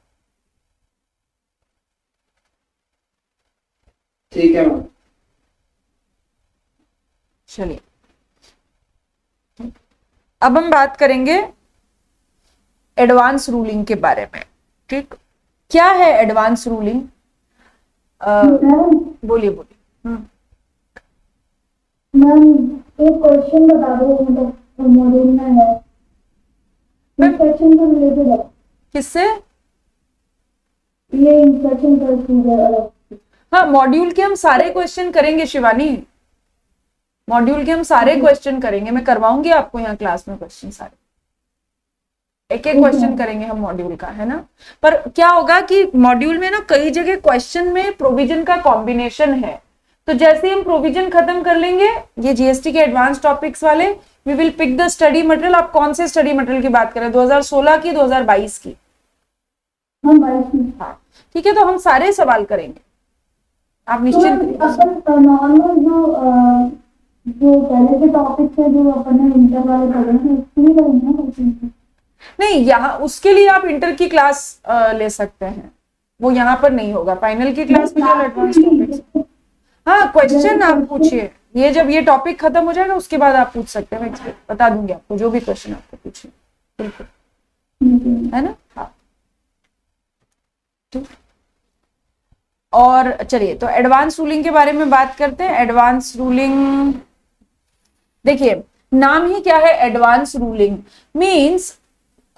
ठीक है मैम।
चलिए, अब हम बात करेंगे एडवांस रूलिंग के बारे में। ठीक, क्या है एडवांस रूलिंग? बोलिए बोलिए।
मैम एक क्वेश्चन बता दो, मतलब मॉड्यूल में है, इंस्ट्रक्शन से रिलेटेड है।
किससे?
ये इंस्ट्रक्शन प्रोसीजर।
हाँ, मॉड्यूल के हम सारे क्वेश्चन करेंगे शिवानी, मॉड्यूल के हम सारे क्वेश्चन करेंगे। मैं करवाऊंगी आपको यहाँ क्लास में क्वेश्चन सारे, एक एक क्वेश्चन करेंगे हम मॉड्यूल का, है ना। पर क्या होगा कि मॉड्यूल में ना कई जगह क्वेश्चन में प्रोविजन का कॉम्बिनेशन है, तो जैसे ही हम प्रोविजन खत्म कर लेंगे ये जीएसटी के एडवांस टॉपिक्स वाले, we will pick the study material. आप कौन से स्टडी मटेरियल की बात करें, 2016 की, 2022 की? हाँ ठीक है, तो हम सारे सवाल करेंगे, आप निश्चिंत।
अपन नॉर्मल जो पहले के टॉपिक थे जो अपन ने इंटर वाले पढ़े हैं उसके लिए करेंगे।
नहीं, यहाँ उसके लिए आप इंटर की क्लास ले सकते हैं, वो यहाँ पर नहीं होगा। फाइनल की क्लास में जो एडवांस टॉपिक्स, हाँ क्वेश्चन आप पूछिए। ये जब ये टॉपिक खत्म हो जाएगा उसके बाद आप पूछ सकते हैं, मैं बता दूंगी आपको जो भी क्वेश्चन आपको पूछे, बिल्कुल, है ना। हाँ ठीक। और चलिए, तो एडवांस रूलिंग के बारे में बात करते हैं। एडवांस रूलिंग देखिए नाम ही क्या है, एडवांस रूलिंग, मींस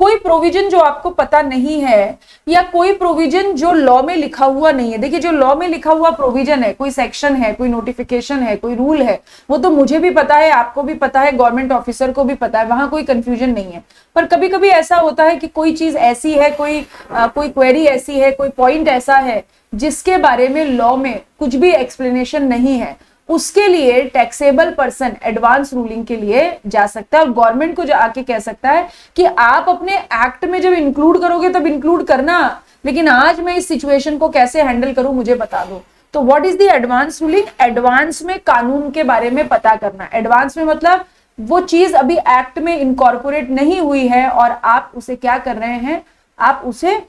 कोई प्रोविजन जो आपको पता नहीं है या कोई प्रोविजन जो लॉ में लिखा हुआ नहीं है। देखिए जो लॉ में लिखा हुआ प्रोविजन है, कोई सेक्शन है, कोई नोटिफिकेशन है, कोई रूल है, वो तो मुझे भी पता है, आपको भी पता है, गवर्नमेंट ऑफिसर को भी पता है, वहां कोई कंफ्यूजन नहीं है। पर कभी कभी ऐसा होता है कि कोई चीज ऐसी है, कोई क्वेरी ऐसी है, कोई पॉइंट ऐसा है जिसके बारे में लॉ में कुछ भी एक्सप्लेनेशन नहीं है, उसके लिए टैक्सेबल पर्सन एडवांस रूलिंग के लिए जा सकता है और गवर्नमेंट को जो आके कह सकता है कि आप अपने एक्ट में जब इंक्लूड करोगे तब इंक्लूड करना, लेकिन आज मैं इस सिचुएशन को कैसे हैंडल करूं मुझे बता दो। तो what is the advance ruling? Advance में कानून के बारे में पता करना। एडवांस में मतलब वो चीज अभी एक्ट में इनकॉर्पोरेट नहीं हुई है और आप उसे क्या कर रहे हैं, आप उसे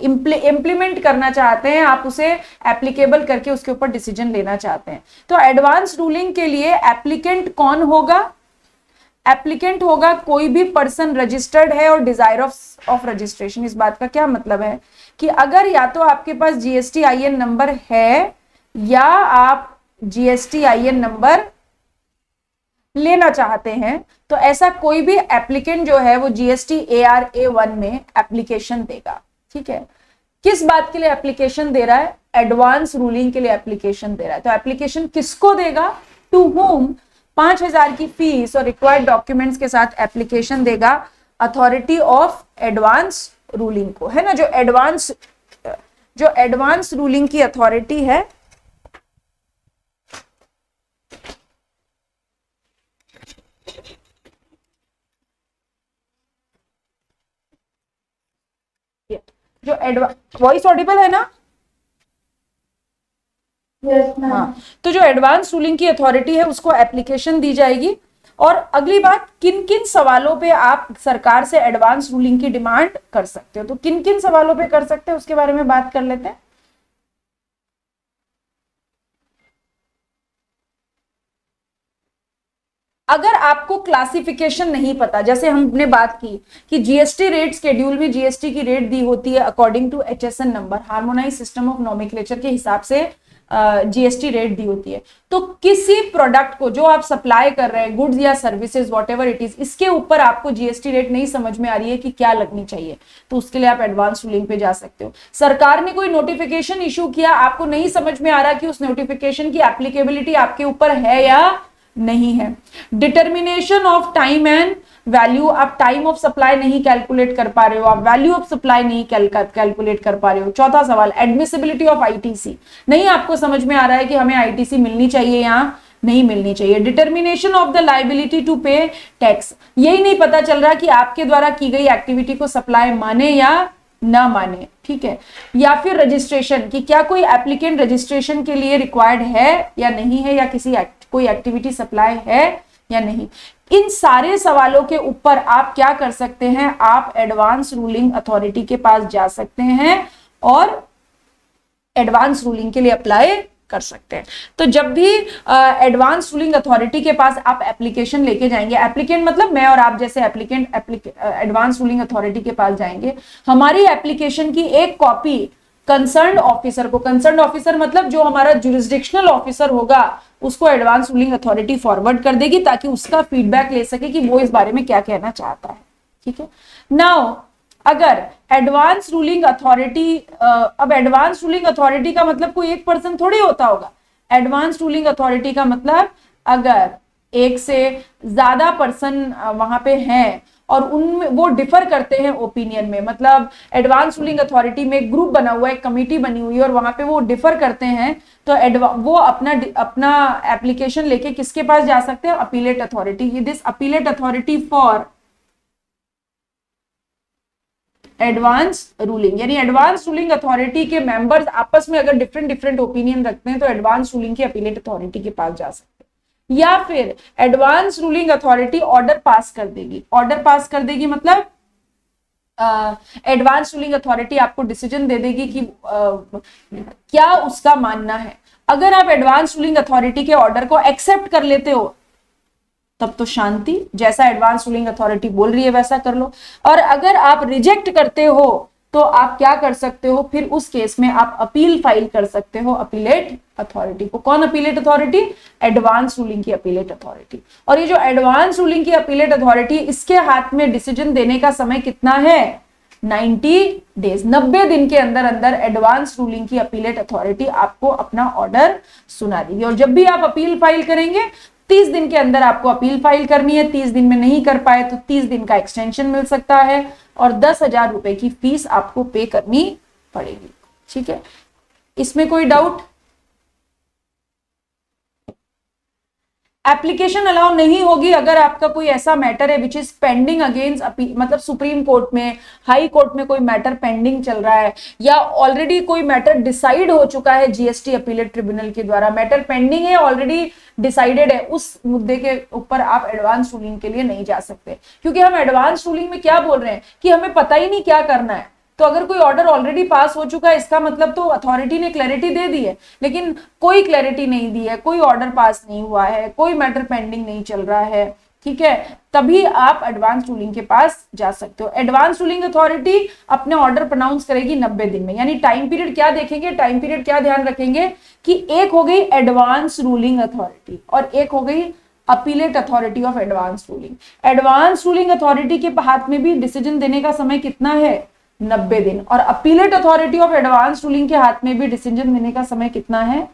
इंप्लीमेंट करना चाहते हैं, आप उसे एप्लीकेबल करके उसके ऊपर डिसीजन लेना चाहते हैं। तो एडवांस रूलिंग के लिए एप्लीकेंट कौन होगा? एप्लीकेंट होगा कोई भी पर्सन रजिस्टर्ड है और डिजायर ऑफ रजिस्ट्रेशन। इस बात का क्या मतलब है कि अगर या तो आपके पास GSTIN नंबर है या आप GSTIN नंबर लेना चाहते हैं, तो ऐसा कोई भी एप्लीकेंट जो है वो GST-ARA1 में एप्लीकेशन देगा। ठीक है, किस बात के लिए एप्लीकेशन दे रहा है? एडवांस रूलिंग के लिए एप्लीकेशन दे रहा है। तो एप्लीकेशन किसको देगा? टू होम 5,000 की फीस और रिक्वायर्ड डॉक्यूमेंट्स के साथ एप्लीकेशन देगा अथॉरिटी ऑफ एडवांस रूलिंग को, है ना। जो एडवांस रूलिंग की अथॉरिटी है जो वॉइस ऑडिबल है ना?
Yes ma'am.
हाँ, तो जो एडवांस रूलिंग की अथॉरिटी है उसको एप्लीकेशन दी जाएगी। और अगली बात, किन किन सवालों पे आप सरकार से एडवांस रूलिंग की डिमांड कर सकते हो? तो किन किन सवालों पे कर सकते हैं उसके बारे में बात कर लेते हैं। अगर आपको क्लासिफिकेशन नहीं पता, जैसे हमने बात की कि जीएसटी रेट शेड्यूल में जीएसटी की रेट दी होती है according to HSN number, harmonize system of nomenclature के हिसाब से जीएसटी रेट दी होती है। तो किसी प्रोडक्ट को जो आप सप्लाई कर रहे हैं, गुड्स या सर्विसेज व्हाटएवर इट इज, इसके ऊपर आपको जीएसटी रेट नहीं समझ में आ रही है कि क्या लगनी चाहिए, तो उसके लिए आप एडवांस रूलिंग पे जा सकते हो। सरकार ने कोई नोटिफिकेशन इशू किया, आपको नहीं समझ में आ रहा कि उस नोटिफिकेशन की एप्लीकेबिलिटी आपके ऊपर है या नहीं है। Determination of time and value, आप टाइम ऑफ सप्लाई नहीं कैलकुलेट कर पा रहे हो, आप वैल्यू ऑफ सप्लाई नहीं कैलकुलेट कर पा रहे हो। चौथा सवाल, एडमिसिबिलिटी ऑफ आईटीसी, नहीं आपको समझ में आ रहा है कि हमें आईटीसी मिलनी चाहिए या नहीं मिलनी चाहिए। Determination of the liability to pay tax, यही नहीं पता चल रहा कि आपके द्वारा की गई एक्टिविटी को सप्लाई माने या ना माने, ठीक है। या फिर रजिस्ट्रेशन, कि क्या कोई एप्लीकेंट रजिस्ट्रेशन के लिए रिक्वायर्ड है या नहीं है, या कोई एक्टिविटी सप्लाई है या नहीं। इन सारे सवालों के ऊपर आप क्या कर सकते हैं, आप एडवांस रूलिंग अथॉरिटी के पास जा सकते हैं और एडवांस रूलिंग के लिए अप्लाई कर सकते हैं। तो जब भी एडवांस रूलिंग अथॉरिटी के पास आप एप्लीकेशन लेके जाएंगे, एप्लीकेंट मतलब मैं और आप जैसे एप्लीकेंट एडवांस रूलिंग अथॉरिटी के पास जाएंगे, हमारी एप्लीकेशन की एक कॉपी कंसर्न ऑफिसर को, कंसर्न ऑफिसर मतलब जो हमारा जुरिस्डिक्शनल ऑफिसर होगा, उसको एडवांस रूलिंग अथॉरिटी फॉरवर्ड कर देगी ताकि उसका फीडबैक ले सके कि वो इस बारे में क्या कहना चाहता है, ठीक है। नाउ अगर एडवांस रूलिंग अथॉरिटी, अब एडवांस रूलिंग अथॉरिटी का मतलब कोई एक पर्सन थोड़ी होता होगा। एडवांस रूलिंग अथॉरिटी का मतलब अगर एक से ज्यादा पर्सन वहां पे हैं और उनमें वो डिफर करते हैं ओपिनियन में, मतलब एडवांस रूलिंग अथॉरिटी में एक ग्रुप बना हुआ है, एक कमेटी बनी हुई है और वहां पे वो डिफर करते हैं, तो वो अपना एप्लीकेशन लेके किसके पास जा सकते हैं, appellate authority. This appellate authority for advance ruling, यानी एडवांस रूलिंग अथॉरिटी के मेंबर्स आपस में अगर डिफरेंट ओपिनियन रखते हैं तो एडवांस रूलिंग की अपीलेट अथॉरिटी के पास जा सकते हैं। या फिर advance ruling authority order pass कर देगी। ऑर्डर पास कर देगी मतलब एडवांस रूलिंग अथॉरिटी आपको डिसीजन दे देगी कि क्या उसका मानना है। अगर आप एडवांस रूलिंग अथॉरिटी के ऑर्डर को एक्सेप्ट कर लेते हो तब तो शांति, जैसा एडवांस रूलिंग अथॉरिटी बोल रही है वैसा कर लो। और अगर आप रिजेक्ट करते हो तो आप क्या कर सकते हो, फिर उस केस में आप अपील फाइल कर सकते हो अपीलेट अथॉरिटी को। कौन अपीलेट अथॉरिटी? एडवांस रूलिंग की अपीलेट अथॉरिटी। और ये जो एडवांस रूलिंग की अपीलेट अथॉरिटी, इसके हाथ में डिसीजन देने का समय कितना है? 90 डेज, 90 दिन के अंदर अंदर एडवांस रूलिंग की अपीलेट अथॉरिटी आपको अपना ऑर्डर सुना देगी। और जब भी आप अपील फाइल करेंगे 30 दिन के अंदर आपको अपील फाइल करनी है। 30 दिन में नहीं कर पाए तो 30 दिन का एक्सटेंशन मिल सकता है और 10,000 रुपए की फीस आपको पे करनी पड़ेगी। ठीक है, इसमें कोई डाउट? एप्लीकेशन अलाउ नहीं होगी अगर आपका कोई ऐसा मैटर है which is pending against appeal, मतलब सुप्रीम कोर्ट में, हाई कोर्ट में कोई मैटर पेंडिंग चल रहा है, या ऑलरेडी कोई मैटर डिसाइड हो चुका है जीएसटी अपीलेट ट्रिब्यूनल के द्वारा, मैटर पेंडिंग है, ऑलरेडी डिसाइडेड है, उस मुद्दे के ऊपर आप एडवांस रूलिंग के लिए नहीं जा सकते। क्योंकि हम एडवांस रूलिंग में क्या बोल रहे हैं कि हमें पता ही नहीं क्या करना है। तो अगर कोई ऑर्डर ऑलरेडी पास हो चुका है, इसका मतलब तो अथॉरिटी ने क्लैरिटी दे दी है, लेकिन कोई क्लैरिटी नहीं दी है, कोई ऑर्डर पास नहीं हुआ है, कोई मैटर पेंडिंग नहीं चल रहा है, ठीक है, तभी आप एडवांस रूलिंग के पास जा सकते हो। एडवांस रूलिंग अथॉरिटी अपने ऑर्डर प्रोनाउंस करेगी 90 दिन में। यानी टाइम पीरियड क्या देखेंगे, टाइम पीरियड क्या ध्यान रखेंगे कि एक हो गई एडवांस रूलिंग अथॉरिटी और एक हो गई appellate authority of advance ruling. Advance ruling authority के हाथ में भी डिसीजन देने का समय कितना है? 90 दिन। और appellate authority of advance ruling के हाथ में भी डिसीजन देने का समय कितना है?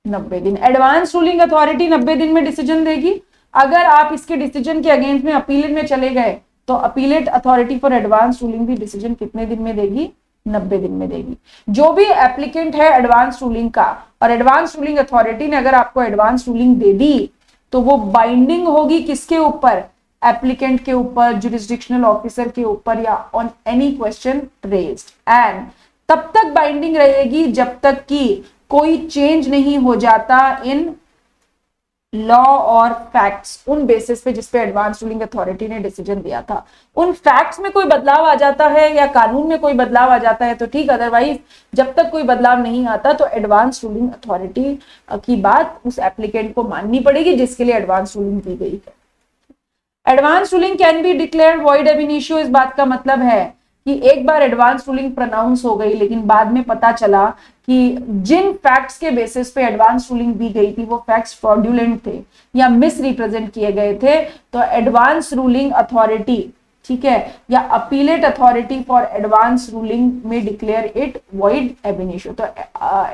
90 दिन। एडवांस रूलिंग अथॉरिटी 90 दिन में डिसीजन देगी। अगर आप इसके डिसीजन के अगेंस्ट में अपीलेट में चले गए तो appellate authority for advance ruling भी डिसीजन कितने दिन में देगी? 90 दिन में देगी। जो भी एप्लीकेंट है एडवांस रूलिंग का और एडवांस रूलिंग अथॉरिटी ने अगर आपको एडवांस रूलिंग दे दी तो वो बाइंडिंग होगी किसके ऊपर? एप्लीकेंट के ऊपर, जुरिस्डिक्शनल ऑफिसर के ऊपर, या on any question raised. And तब तक बाइंडिंग रहेगी जब तक कि कोई चेंज नहीं हो जाता इन लॉ और फैक्ट्स, उन बेसिस पे जिसपे एडवांस रूलिंग अथॉरिटी ने डिसीजन दिया था। उन फैक्ट्स में कोई बदलाव आ जाता है या कानून में कोई बदलाव आ जाता है तो ठीक, अदरवाइज जब तक कोई बदलाव नहीं आता तो एडवांस रूलिंग अथॉरिटी की बात उस एप्लीकेंट को माननी पड़ेगी जिसके लिए एडवांस रूलिंग दी गई है। Advance ruling can be declared void ab initio. इस बात का मतलब है कि एक बार एडवांस रूलिंग प्रोनाउंस हो गई लेकिन बाद में पता चला कि जिन फैक्ट्स के बेसिस पे एडवांस रूलिंग दी गई थी वो फैक्ट्स फ्रॉड्यूलेंट थे या मिस रिप्रेजेंट किए गए थे, तो एडवांस रूलिंग अथॉरिटी, ठीक है, या appellate authority for advance ruling में declare it void ab initio. तो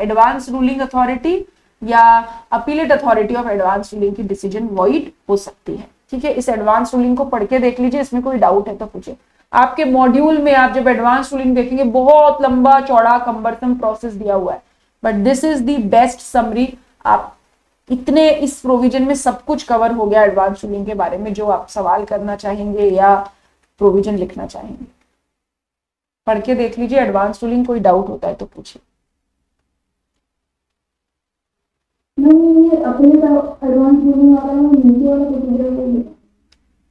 एडवांस रूलिंग अथॉरिटी या appellate authority of advance ruling की डिसीजन वॉइड हो सकती है। ठीक है, इस एडवांस रूलिंग को पढ़ के देख लीजिए, इसमें कोई डाउट है तो पूछे। आपके मॉड्यूल में आप जब एडवांस रूलिंग देखेंगे बहुत लंबा चौड़ा कंबरसम प्रोसेस दिया हुआ है, but this is the best summary. आप इतने इस प्रोविजन में सब कुछ कवर हो गया एडवांस रूलिंग के बारे में, जो आप सवाल करना चाहेंगे या प्रोविजन लिखना चाहेंगे पढ़ के देख लीजिए। एडवांस रूलिंग कोई डाउट होता है तो पूछिए।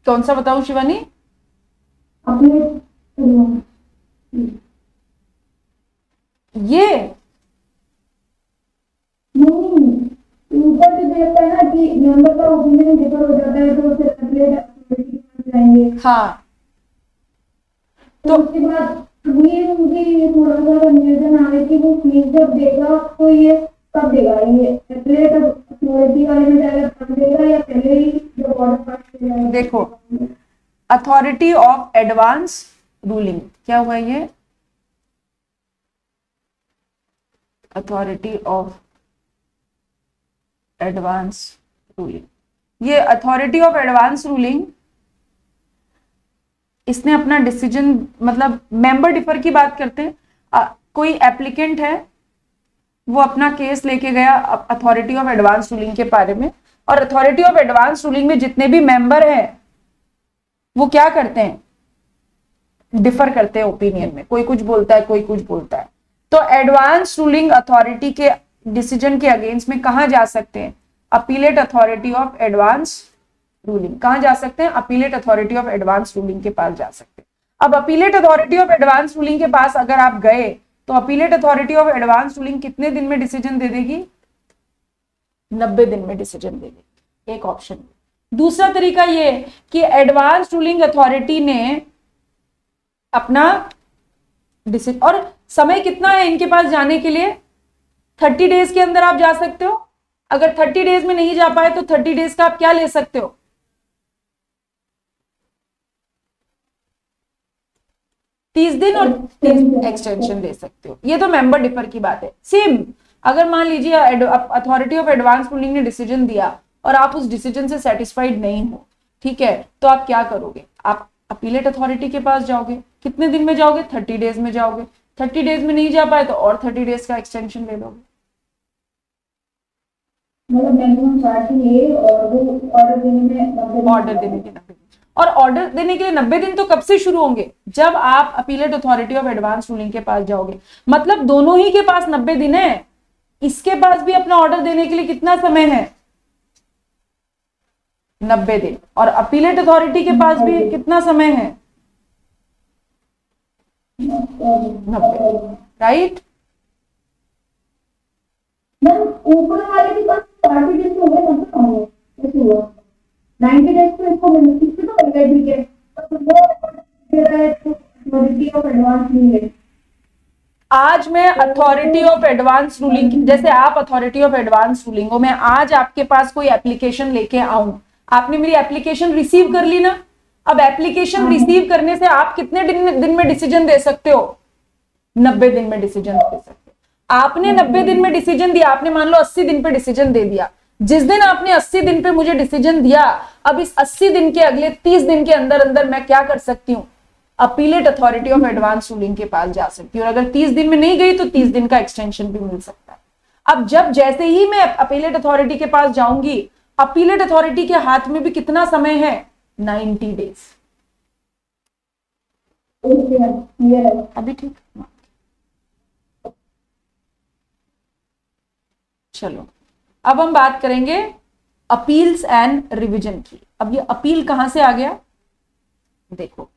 कौन सा बताऊं शिवानी? ये
ऊपर भी देता है ना कि मेंबर का ओपिनियन डिफर हो जाता है तो उसे अपीलेट अथॉरिटी में जाएंगे।
हाँ,
तो उसके बाद ये मुझे थोड़ा सा निवेदन आ रहा है कि वो फीस जब देगा तो ये कब देगा? ये अपीलेट अथॉरिटी वाले में जाएगा तब देगा या पहले ही जब ऑर्डर पास करेगा?
देखो, अथॉरिटी ऑफ एडवांस रूलिंग क्या हुआ? ये अथॉरिटी ऑफ एडवांस रूलिंग, ये अथॉरिटी ऑफ एडवांस रूलिंग, इसने अपना डिसीजन, मतलब मेंबर डिफर की बात करते हैं। कोई एप्लीकेंट है, वो अपना केस लेके गया अथॉरिटी ऑफ एडवांस रूलिंग के बारे में, और अथॉरिटी ऑफ एडवांस रूलिंग में जितने भी मेंबर हैं वो क्या करते हैं? डिफर करते हैं ओपिनियन में। कोई कुछ बोलता है, कोई कुछ बोलता है। तो एडवांस रूलिंग अथॉरिटी के डिसीजन के अगेंस्ट में कहां जा सकते हैं? Appellate authority of advance ruling. कहां जा सकते हैं? Appellate authority of advance ruling के पास जा सकते हैं। अब appellate authority of advance ruling के पास अगर आप गए तो appellate authority of advance ruling कितने दिन में डिसीजन दे देगी? 90 दिन में डिसीजन दे देगी। एक ऑप्शन। दूसरा तरीका ये कि एडवांस रूलिंग अथॉरिटी ने अपना डिसीजन। और समय कितना है इनके पास जाने के लिए? 30 डेज के अंदर आप जा सकते हो। अगर 30 डेज में नहीं जा पाए तो 30 डेज का आप क्या ले सकते हो? 30 दिन और 30 एक्सटेंशन दे सकते हो। ये तो मेंबर डिफर की बात है। सेम अगर मान लीजिए अथॉरिटी ऑफ एडवांस रूलिंग ने डिसीजन दिया और आप उस डिसीजन से सेटिस्फाइड नहीं हो, ठीक है, तो आप क्या करोगे? आप अपीलेट अथॉरिटी के पास जाओगे। कितने दिन में जाओगे? 30 डेज में जाओगे। 30 डेज में नहीं जा पाए तो और 30 डेज का एक्सटेंशन ले लोगे।
मतलब मैक्सिमम 40 है और वो ऑर्डर देने में 90
ऑर्डर देने के 90 दिन। और ऑर्डर देने के लिए 90 दिन तो कब से शुरू होंगे? जब आप appellate authority of advance ruling के पास जाओगे। मतलब दोनों ही के पास 90 दिन है। इसके पास भी अपना ऑर्डर देने के लिए कितना समय है? 90 दिन। और अपीलेट अथॉरिटी के पास भी कितना समय है? 90। राइट।
मैम ऊपर वाले के पास 40 डेज हो गए, मतलब कम है कैसे हुआ? 90 डेज तो इसको मिल इससे तो मिल गए, ठीक है, तो वो दे रहा है तो अथॉरिटी ऑफ एडवांस नहीं है।
आज मैं अथॉरिटी ऑफ एडवांस रूलिंग, जैसे आप अथॉरिटी ऑफ एडवांस रूलिंग हो, मैं आज आपके पास कोई एप्लीकेशन लेके आऊं, आपने मेरी एप्लीकेशन रिसीव कर ली ना। अब एप्लीकेशन रिसीव करने से आप कितने दिन में डिसीजन दे सकते हो? 90 दिन में डिसीजन दे सकते हो। आपने 90 दिन में डिसीजन दिया, आपने मान लो 80 दिन पे डिसीजन दे दिया। जिस दिन आपने 80 दिन पे मुझे डिसीजन दिया, अब इस 80 दिन के अगले 30 दिन के अंदर अंदर मैं क्या कर सकती हूं? Appellate authority of advance ruling के पास जा सकती हूँ। और अगर 30 दिन में नहीं गई तो 30 दिन का एक्सटेंशन भी मिल सकता है। अब जैसे ही मैं अपीलेट अथॉरिटी के पास जाऊंगी, अपीलेट अथॉरिटी के हाथ में भी कितना समय है? 90 डेज। अभी ठीक। चलो अब हम बात करेंगे अपील्स एंड रिवीजन की। अब ये अपील कहां से आ गया? देखो,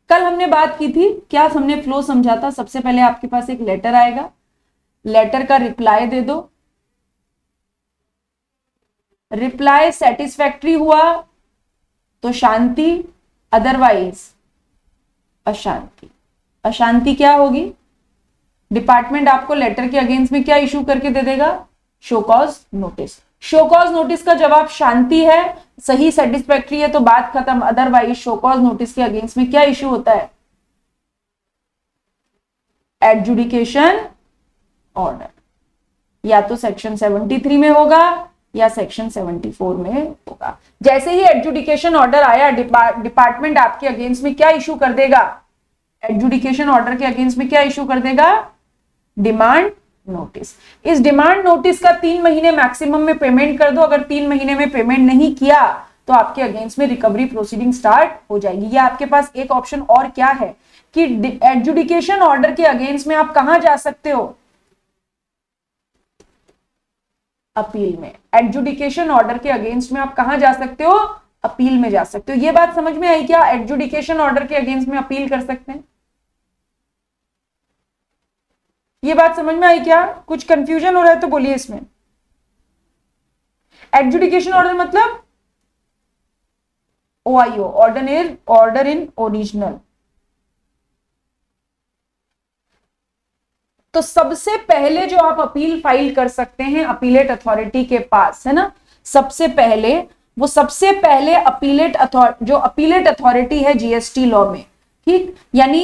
कल हमने बात की थी, क्या हमने फ्लो समझा था? सबसे पहले आपके पास एक लेटर आएगा, लेटर का रिप्लाई दे दो। रिप्लाई सेटिस्फैक्ट्री हुआ तो शांति, अदरवाइज अशांति। अशांति क्या होगी? डिपार्टमेंट आपको लेटर के अगेंस्ट में क्या इशू करके दे देगा? Show cause notice. Show cause notice का जवाब शांति है, सही सेटिस्फैक्ट्री है तो बात खत्म। अदरवाइज शो कॉज नोटिस के अगेंस्ट में क्या इशू होता है? Adjudication order. या तो सेक्शन 73 में होगा या सेक्शन 74 में होगा। जैसे ही एडजुडिकेशन ऑर्डर आया, डिपार्टमेंट आपके अगेंस्ट में क्या इशू कर देगा? एडजुडिकेशन ऑर्डर के अगेंस्ट में क्या इशू कर देगा? Demand notice. इस डिमांड नोटिस का 3 महीने मैक्सिमम में पेमेंट कर दो। अगर 3 महीने में पेमेंट नहीं किया तो आपके अगेंस्ट में रिकवरी प्रोसीडिंग स्टार्ट हो जाएगी। या आपके पास एक ऑप्शन और क्या है कि एडजुडिकेशन ऑर्डर के अगेंस्ट में आप कहां जा सकते हो? अपील में। एडजुडिकेशन ऑर्डर के अगेंस्ट में आप कहां जा सकते हो? अपील में जा सकते हो। ये बात समझ में आई क्या? एडजुडिकेशन ऑर्डर के अगेंस्ट में अपील कर सकते हैं। ये बात समझ में आई क्या? कुछ कंफ्यूजन हो रहा है तो बोलिए इसमें। एडजुडिकेशन ऑर्डर मतलब OIO, ऑर्डर इन ओरिजिनल। तो सबसे पहले जो आप अपील फाइल कर सकते हैं अपीलेट अथॉरिटी के पास, है ना, सबसे पहले जो अपीलेट अथॉरिटी है जीएसटी लॉ में, ठीक, यानी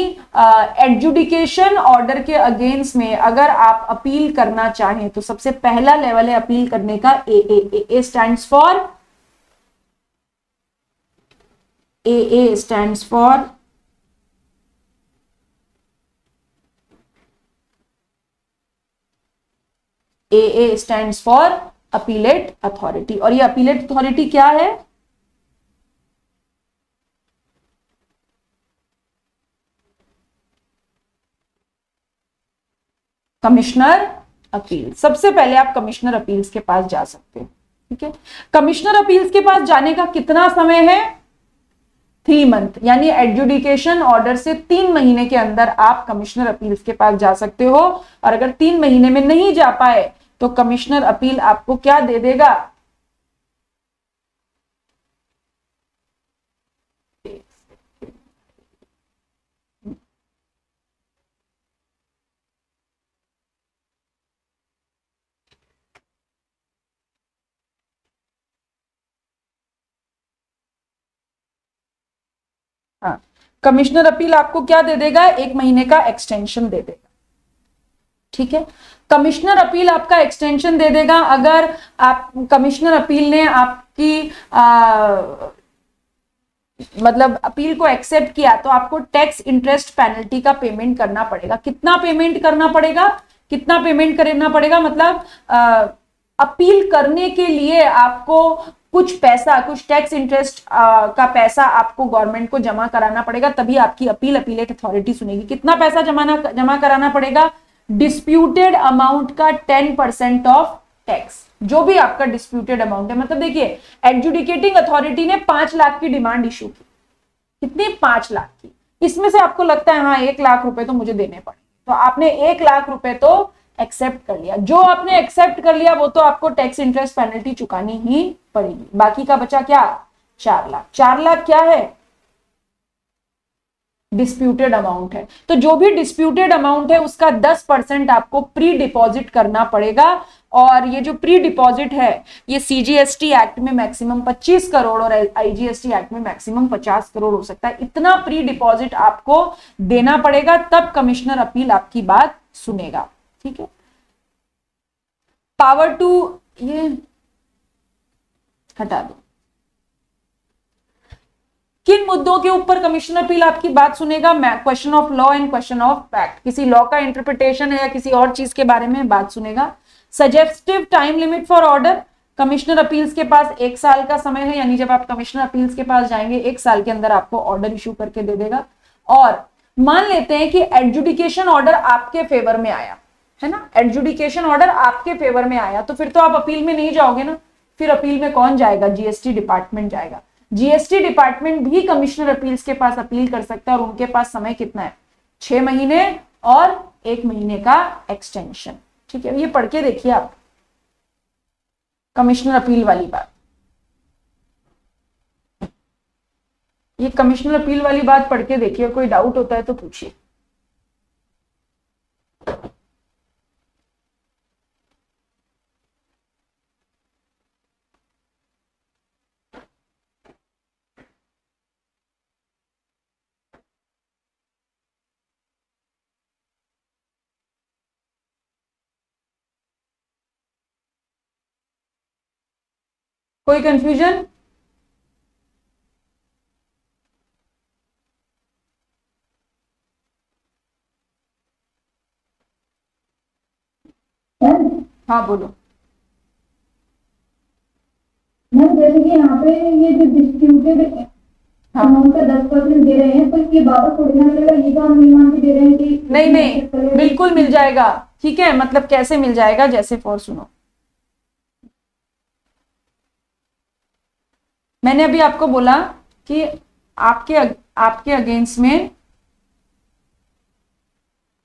एडजुडिकेशन ऑर्डर के अगेंस्ट में अगर आप अपील करना चाहें तो सबसे पहला लेवल है अपील करने का ए stands for AA stands for AA stands for appellate authority. और ये अपीलेट अथॉरिटी क्या है? Commissioner appeal. सबसे पहले आप कमिश्नर अपील्स के पास जा सकते हैं, ठीक है। कमिश्नर अपील्स के पास जाने का कितना समय है? 3 मंथ, यानी एडजुडिकेशन ऑर्डर से 3 महीने के अंदर आप कमिश्नर अपील्स के पास जा सकते हो। और अगर 3 महीने में नहीं जा पाए तो कमिश्नर अपील आपको क्या दे देगा? कमिश्नर अपील आपको क्या दे देगा, 1 महीने का एक्सटेंशन दे देगा। ठीक है, कमिश्नर अपील आपका एक्सटेंशन दे देगा अगर आप कमिश्नर अपील ने आपकी मतलब अपील को एक्सेप्ट किया तो आपको टैक्स इंटरेस्ट पेनल्टी का पेमेंट करना पड़ेगा। कितना पेमेंट करना पड़ेगा, कितना पेमेंट करना पड़ेगा, मतलब अपील करने के लिए आपको कुछ पैसा, कुछ टैक्स इंटरेस्ट का पैसा आपको गवर्नमेंट को जमा कराना पड़ेगा, तभी आपकी अपील अपीलेट अथॉरिटी सुनेगी। कितना पैसा जमा कराना पड़ेगा, डिस्प्यूटेड अमाउंट का 10% ऑफ टैक्स, जो भी आपका डिस्प्यूटेड अमाउंट है। मतलब देखिए, एडजुडिकेटिंग अथॉरिटी ने 5 लाख की डिमांड इशू की, कितनी, 5 लाख की। इसमें से आपको लगता है हाँ 1 लाख रुपए तो मुझे देने पड़ेंगे, तो आपने 1 लाख रुपए तो एक्सेप्ट कर लिया। जो आपने एक्सेप्ट कर लिया वो तो आपको टैक्स इंटरेस्ट पेनल्टी चुकानी ही पड़ेगी। बाकी का बचा क्या, 4 लाख। 4 लाख क्या है, डिस्प्यूटेड अमाउंट है। तो जो भी डिस्प्यूटेड अमाउंट है उसका 10% आपको प्री डिपॉजिट करना पड़ेगा। और ये जो प्री डिपॉजिट है ये सीजीएसटी एक्ट में मैक्सिमम 25 करोड़ और आईजीएसटी एक्ट में मैक्सिमम 50 करोड़ हो सकता है। इतना प्री डिपॉजिट आपको देना पड़ेगा, तब कमिश्नर अपील आपकी बात सुनेगा। ठीक है, पावर टू, ये हटा दो। किन मुद्दों के ऊपर कमिश्नर अपील आपकी बात सुनेगा, question of law and question of fact, किसी लॉ का इंटरप्रिटेशन है या किसी और चीज के बारे में बात सुनेगा। Suggestive time limit for order, commissioner appeals के पास 1 साल का समय है, यानी जब आप कमिश्नर अपील्स के पास जाएंगे 1 साल के अंदर आपको ऑर्डर इशू करके दे देगा। और मान लेते हैं कि एडजुडिकेशन ऑर्डर आपके फेवर में आया है ना, एडजुडिकेशन ऑर्डर आपके फेवर में आया, तो फिर तो आप अपील में नहीं जाओगे ना, फिर अपील में कौन जाएगा, जीएसटी डिपार्टमेंट जाएगा। जीएसटी डिपार्टमेंट भी कमिश्नर अपील्स के पास अपील कर सकता है और उनके पास समय कितना है, 6 महीने और 1 महीने का एक्सटेंशन। ठीक है, ये पढ़ के देखिए आप कमिश्नर अपील वाली बात, ये कमिश्नर अपील वाली बात पढ़ के देखिए, कोई डाउट होता है तो पूछिए। कोई कंफ्यूजन? हाँ बोलो।
मैम जैसे कि यहाँ पे ये जो डिस्प्यूटेड अमाउंट का 10% दे रहे हैं, तो ये बाबा थोड़ी ना लगेगा, ये तो हम ईमान भी दे रहे हैं कि
नहीं नहीं, बिल्कुल मिल जाएगा। ठीक है, मतलब कैसे मिल जाएगा, जैसे फॉर सुनो, मैंने अभी आपको बोला कि आपके अगेंस्ट में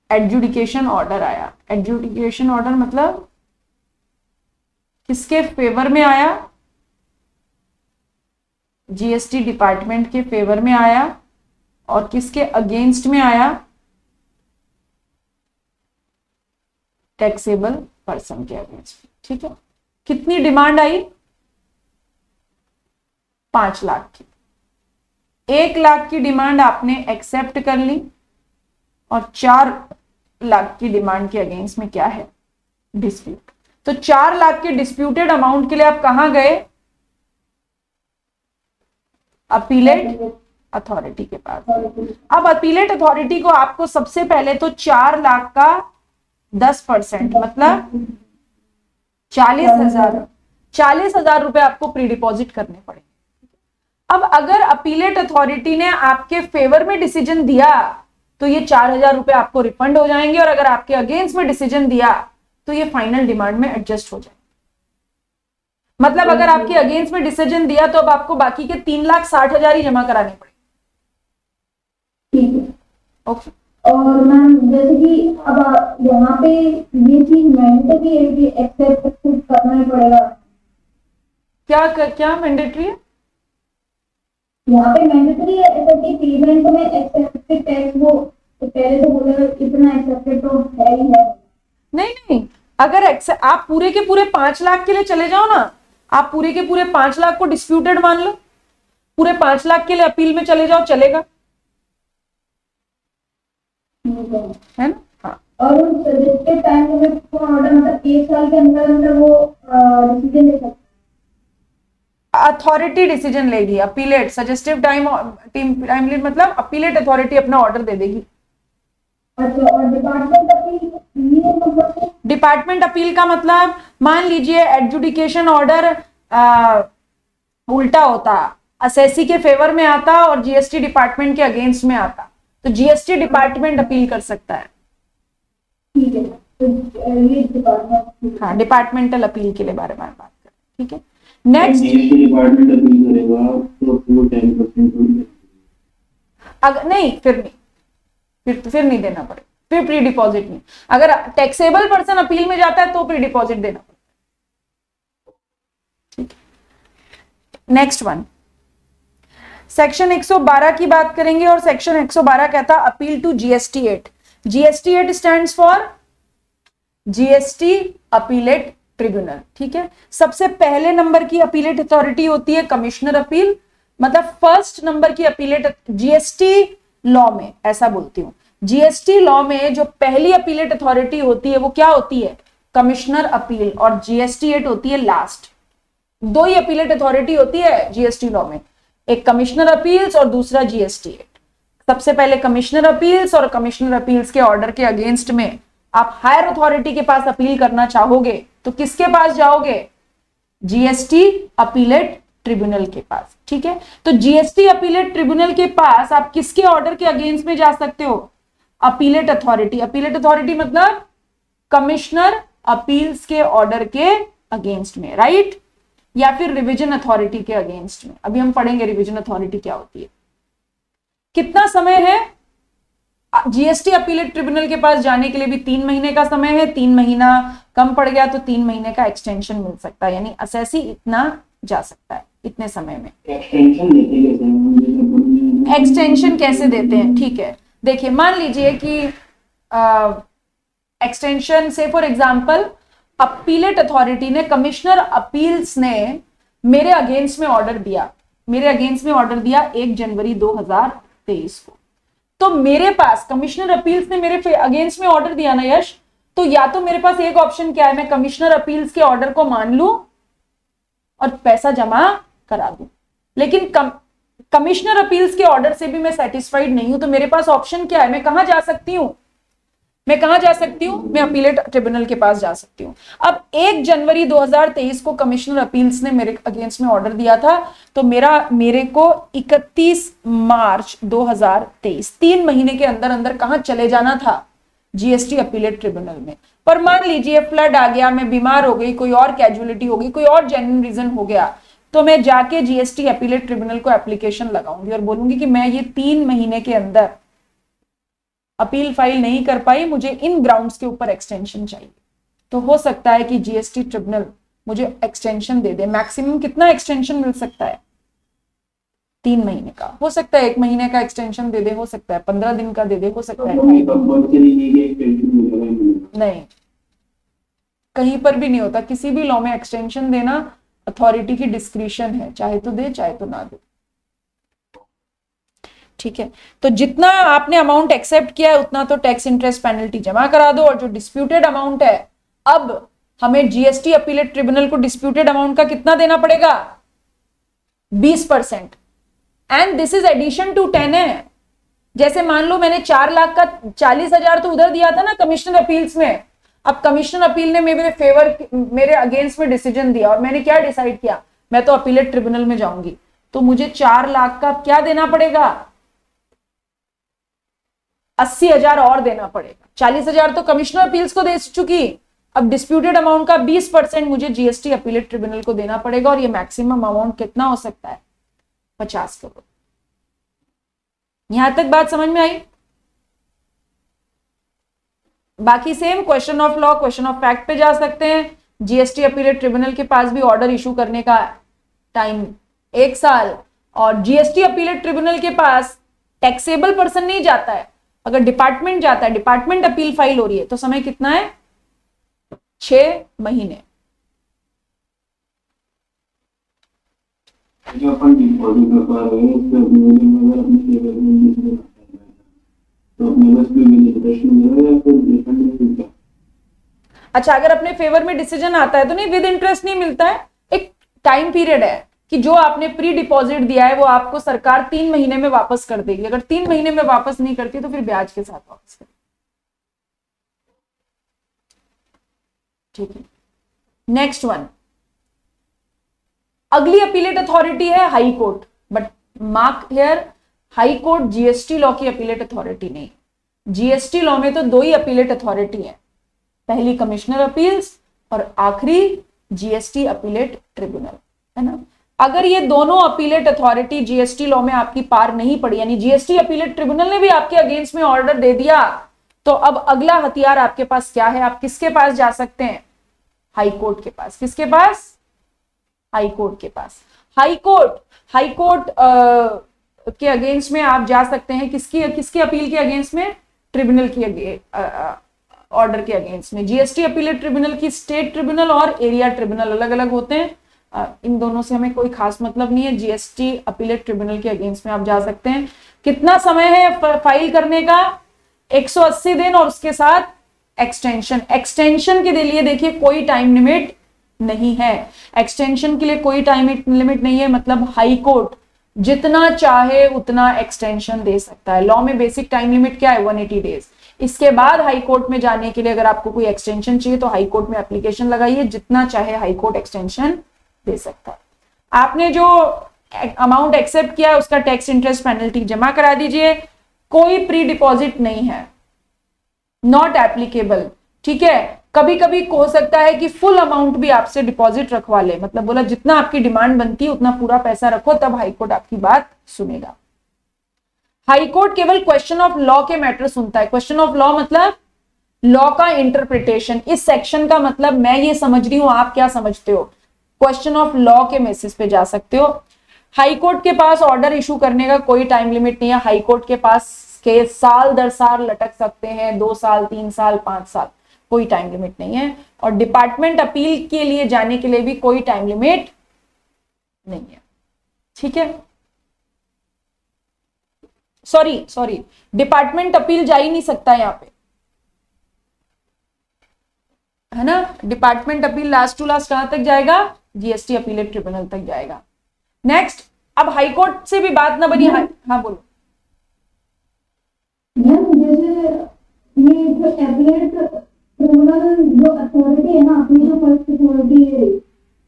एडजुडिकेशन ऑर्डर आया। एडजुडिकेशन ऑर्डर मतलब किसके फेवर में आया, जीएसटी डिपार्टमेंट के फेवर में आया, और किसके अगेंस्ट में आया, टैक्सेबल पर्सन के अगेंस्ट। ठीक है, कितनी डिमांड आई, 5 लाख की। 1 लाख की डिमांड आपने एक्सेप्ट कर ली और 4 लाख की डिमांड के अगेंस्ट में क्या है, डिस्प्यूट। तो 4 लाख के डिस्प्यूटेड अमाउंट के लिए आप कहां गए, अपीलेट अथॉरिटी के पास। अब अपीलेट अथॉरिटी को आपको सबसे पहले तो 4 लाख का 10% मतलब 40,000 रुपए आपको प्री डिपॉजिट करने पड़ेंगे। अब अगर अपीलेट अथॉरिटी ने आपके फेवर में डिसीजन दिया तो ये 4,000 रुपए आपको रिफंड हो जाएंगे, और अगर आपके अगेंस्ट में डिसीजन दिया तो ये फाइनल डिमांड में एडजस्ट हो जाएंगे। मतलब अगर आपके अगेंस्ट में डिसीजन दिया तो अब आपको बाकी के 3,60,000 ही जमा कराने पड़ेंगे।
ठीक है,
ओके।
और मैम जैसे कि अब यहाँ पे ये चीज मैंडेटरी है कि एक्सेप्ट खुद करना ही पड़ेगा।
क्या मैंडेटरी है
यहाँ पे मैंडेटरी है ऐसा कि पेमेंट में एक्सेप्टेड टैक्स, वो तो पहले तो बोला इतना एक्सेप्टेड तो है ही है।
नहीं, अगर आप पूरे के पूरे 5 लाख के लिए चले जाओ ना, आप पूरे के पूरे 5 लाख को डिस्प्यूटेड मान लो, पूरे 5 लाख के लिए अपील में चले जाओ, चलेगा। है ना। हाँ,
और उस सजेस्टेड टाइम लिमिट को ऑर्डर मतलब 1 साल के अंदर अंदर वो डिसीजन ले सकते
अथॉरिटी डिसीजन लेगी, अपीलेट सजेस्टिव टाइम लिमिट मतलब अपीलेट अथॉरिटी अपना ऑर्डर दे देगी।
हैं। अच्छा, और डिपार्टमेंट अपील ये मतलब
डिपार्टमेंट अपील का मतलब मान लीजिए एडजुडिकेशन ऑर्डर उल्टा होता, असेसी के फेवर में आता और जीएसटी डिपार्टमेंट के अगेंस्ट में आता, तो जीएसटी डिपार्टमेंट अपील कर सकता है।
ठीक है, तो ये डिपार्टमेंट
हाँ, डिपार्टमेंटल अपील के लिए बारे में बात करें, ठीक है। नेक्स्ट,
जीएसटी डिपार्टमेंट अपील करेगा तो वो 10%
अगर नहीं, फिर नहीं, फिर नहीं देना पड़ेगा, फिर प्री डिपॉजिट नहीं। अगर टैक्सेबल पर्सन अपील में जाता है तो प्री डिपॉजिट देना पड़ेगा, ठीक है। नेक्स्ट वन, सेक्शन 112 की बात करेंगे और सेक्शन 112 कहता है appeal to GST 8। GST 8 stands for GST appellate tribunal, ठीक है। सबसे पहले नंबर की अपीलेट अथॉरिटी होती है कमिश्नर अपील, मतलब फर्स्ट नंबर की अपीलेट जीएसटी लॉ में, ऐसा बोलती हूं, जीएसटी लॉ में जो पहली अपीलेट अथॉरिटी होती है वो क्या होती है, कमिश्नर अपील, और जीएसटी 8 होती है लास्ट। दो ही अपीलेट अथॉरिटी होती है जीएसटी लॉ में, एक कमिश्नर अपील्स और दूसरा जीएसटी 8। सबसे पहले कमिश्नर अपील्स, और कमिश्नर अपील्स के ऑर्डर के अगेंस्ट में आप हायर अथॉरिटी के पास अपील करना चाहोगे तो किसके पास जाओगे, जीएसटी अपीलेट ट्रिब्यूनल के पास, ठीक है। तो जीएसटी अपीलेट ट्रिब्यूनल के पास आप किसके ऑर्डर के अगेंस्ट में जा सकते हो, अपीलेट अथॉरिटी। अपीलेट अथॉरिटी मतलब कमिश्नर अपील्स के ऑर्डर के अगेंस्ट में, राइट, या फिर रिवीजन अथॉरिटी के अगेंस्ट में। अभी हम पढ़ेंगे रिवीजन अथॉरिटी क्या होती है। कितना समय है जीएसटी अपीलेट ट्रिब्यूनल के पास जाने के लिए, भी 3 महीने का समय है। 3 महीना कम पड़ गया तो 3 महीने का एक्सटेंशन मिल सकता है, यानी असेसी इतना जा सकता है इतने समय में।
एक्सटेंशन देते कैसे,
एक्सटेंशन कैसे देते हैं, ठीक है, देखिए मान लीजिए कि एक्सटेंशन से फॉर एग्जांपल अपीलेट अथॉरिटी ने, कमिश्नर अपील्स ने मेरे अगेंस्ट में ऑर्डर दिया, 1 जनवरी 2023 को। तो मेरे पास कमिश्नर अपील्स ने मेरे अगेंस्ट में ऑर्डर दिया ना यश, तो या तो मेरे पास एक ऑप्शन क्या है, मैं कमिश्नर अपील्स के ऑर्डर को मान लूं और पैसा जमा करा दूं, लेकिन कमिश्नर अपील्स के ऑर्डर से भी मैं सेटिस्फाइड नहीं हूं, तो मेरे पास ऑप्शन क्या है, मैं कहां जा सकती हूं, मैं अपीलेट ट्रिब्यूनल के पास जा सकती हूं। अब 1 जनवरी 2023 को कमिश्नर अपील्स ने मेरे अगेंस्ट में ऑर्डर दिया था, तो मेरे को 31 मार्च 2023 3 महीने के अंदर अंदर कहां चले जाना था, जीएसटी अपीलेट ट्रिब्यूनल में। पर मान लीजिए फ्लड आ गया, मैं बीमार हो गई, कोई और कैजुअलिटी हो गई, कोई और जेन्युइन रीजन हो गया, तो मैं जाके जीएसटी अपीलेट ट्रिब्यूनल को एप्लीकेशन लगाऊंगी और बोलूंगी कि मैं ये 3 महीने के अंदर अपील फाइल नहीं कर पाई, मुझे इन ग्राउंड्स के ऊपर एक्सटेंशन चाहिए। तो हो सकता है कि जीएसटी ट्रिब्यूनल मुझे एक्सटेंशन दे दे। मैक्सिमम कितना एक्सटेंशन मिल सकता है, 3 महीने का, हो सकता है 1 महीने का एक्सटेंशन दे दे, हो सकता है 15 दिन का दे दे, हो सकता है नहीं, कहीं पर भी नहीं होता, किसी भी लॉ में एक्सटेंशन देना अथॉरिटी की डिस्क्रिशन है, चाहे तो दे चाहे तो ना दे, ठीक है। तो जितना आपने अमाउंट एक्सेप्ट किया है उतना तो टैक्स इंटरेस्ट पेनल्टी जमा करा दो, और जो डिस्प्यूटेड अमाउंट है, अब हमें जीएसटी अपीलेट ट्रिब्यूनल को डिस्प्यूटेड अमाउंट का कितना देना पड़ेगा, 20%, and this is addition to 10 है। जैसे मान लो मैंने 4 लाख का 40,000 तो उधर दिया था ना कमिश्नर अपील्स में, अब कमिश्नर अपील ने मेरे अगेंस्ट में डिसीजन दिया और मैंने क्या डिसाइड किया, मैं तो अपीलेट ट्रिब्यूनल में जाऊंगी, तो मुझे 4 लाख का क्या देना पड़ेगा, 80,000 और देना पड़ेगा। 40,000 तो कमिश्नर अपील्स को दे चुकी, अब डिस्प्यूटेड अमाउंट का 20% मुझे जीएसटी अपीलेट ट्रिब्यूनल को देना पड़ेगा, और ये मैक्सिमम अमाउंट कितना हो सकता है, 50 करोड़। यहां तक बात समझ में आई। बाकी same question of law, question of fact पे जा सकते हैं। जीएसटी अपीलेट ट्रिब्यूनल के पास भी ऑर्डर इशू करने का टाइम 1 साल, और जीएसटी अपीलेट ट्रिब्यूनल के पास टैक्सेबल पर्सन नहीं जाता है, अगर डिपार्टमेंट जाता है, डिपार्टमेंट अपील फाइल हो रही है, तो समय कितना है, 6 महीने।
जो अपन डिपॉजिट कर पा रहे हैं उससे अपने अगर अपने फेवर में तो एमएसपी में लिमिटेशन मिलेगा या फिर रिफंड नहीं मिलता?
अच्छा, अगर अपने फेवर में डिसीजन आता है तो नहीं, विद इंटरेस्ट नहीं मिलता है। एक टाइम पीरियड है कि जो आपने प्री डिपॉजिट दिया है वो आपको सरकार 3 महीने में वापस कर देगी। अगर 3 महीने में वापस नहीं करती तो फिर ब्याज के साथ वापस करेगी। ठीक है, नेक्स्ट वन, अगली अपीलेट अथॉरिटी है high court. But mark here, high court GST law की अपीलेट अथॉरिटी नहीं। जीएसटी लॉ में तो 2 ही अपीलेट अथॉरिटी है, पहली कमिश्नर अपील्स और आखिरी जीएसटी अपीलेट ट्रिब्यूनल, है ना। अगर ये दोनों अपीलेट अथॉरिटी जीएसटी लॉ में आपकी पार नहीं पड़ी, यानी जीएसटी अपीलेट ट्रिब्यूनल ने भी आपके अगेंस्ट में ऑर्डर दे दिया, तो अब अगला हथियार आपके पास क्या है? आप किसके पास जा सकते हैं? हाई कोर्ट के पास। किसके पास? हाई कोर्ट के पास। हाई कोर्ट के अगेंस्ट में आप जा सकते हैं। किसकी अपील के अगेंस्ट में? ट्रिब्यूनल की ऑर्डर के अगेंस्ट में। जीएसटी अपीलेट ट्रिब्यूनल की स्टेट ट्रिब्यूनल और एरिया ट्रिब्यूनल अलग अलग होते हैं, इन दोनों से हमें कोई खास मतलब नहीं है। जीएसटी अपीलेट ट्रिब्यूनल के अगेंस्ट में आप जा सकते हैं। कितना समय है फाइल करने का? 180 दिन और उसके साथ एक्सटेंशन के लिए देखिए कोई टाइम लिमिट नहीं है। एक्सटेंशन के लिए कोई टाइम लिमिट नहीं है, मतलब हाई कोर्ट जितना चाहे उतना एक्सटेंशन दे सकता है। लॉ में बेसिक टाइम लिमिट क्या है? 180 डेज। इसके बाद हाई कोर्ट में जाने के लिए अगर आपको कोई एक्सटेंशन चाहिए तो हाई कोर्ट में एप्लीकेशन लगाइए, जितना चाहे हाई कोर्ट एक्सटेंशन दे सकता है। आपने जो अमाउंट एक्सेप्ट किया है उसका टैक्स इंटरेस्ट पेनल्टी जमा करा दीजिए। कोई प्री डिपॉजिट नहीं है, नॉट एप्लीकेबल। ठीक है, कभी कभी हो सकता है कि फुल अमाउंट भी आपसे डिपॉजिट रखवा ले, मतलब बोला जितना आपकी डिमांड बनती है उतना पूरा पैसा रखो, तब हाईकोर्ट आपकी बात सुनेगा। हाईकोर्ट केवल क्वेश्चन ऑफ लॉ के मैटर सुनता है। क्वेश्चन ऑफ लॉ मतलब लॉ का इंटरप्रिटेशन। इस सेक्शन का मतलब मैं ये समझ रही हूं, आप क्या समझते हो? क्वेश्चन ऑफ लॉ के बेसिस पे जा सकते हो। हाईकोर्ट के पास ऑर्डर इशू करने का कोई टाइम लिमिट नहीं है। हाईकोर्ट के पास केस साल दर साल लटक सकते हैं, 2 साल, 3 साल, 5 साल, कोई टाइम लिमिट नहीं है। और डिपार्टमेंट अपील के लिए जाने के लिए भी कोई टाइम लिमिट नहीं है। ठीक है, सॉरी, डिपार्टमेंट अपील जा ही नहीं सकता यहां पे, है ना। Department appeal last to last कहां तक जाएगा? जीएसटी अपीलेट ट्रिब्यूनल तक जाएगा। नेक्स्ट, अब हाईकोर्ट से भी बात ना बनी। हाँ बोलो।
जैसे ये जो अपीलेट ट्रिब्यूनल जो अथॉरिटी है ना, अपनी जो फर्स्ट अथॉरिटी है,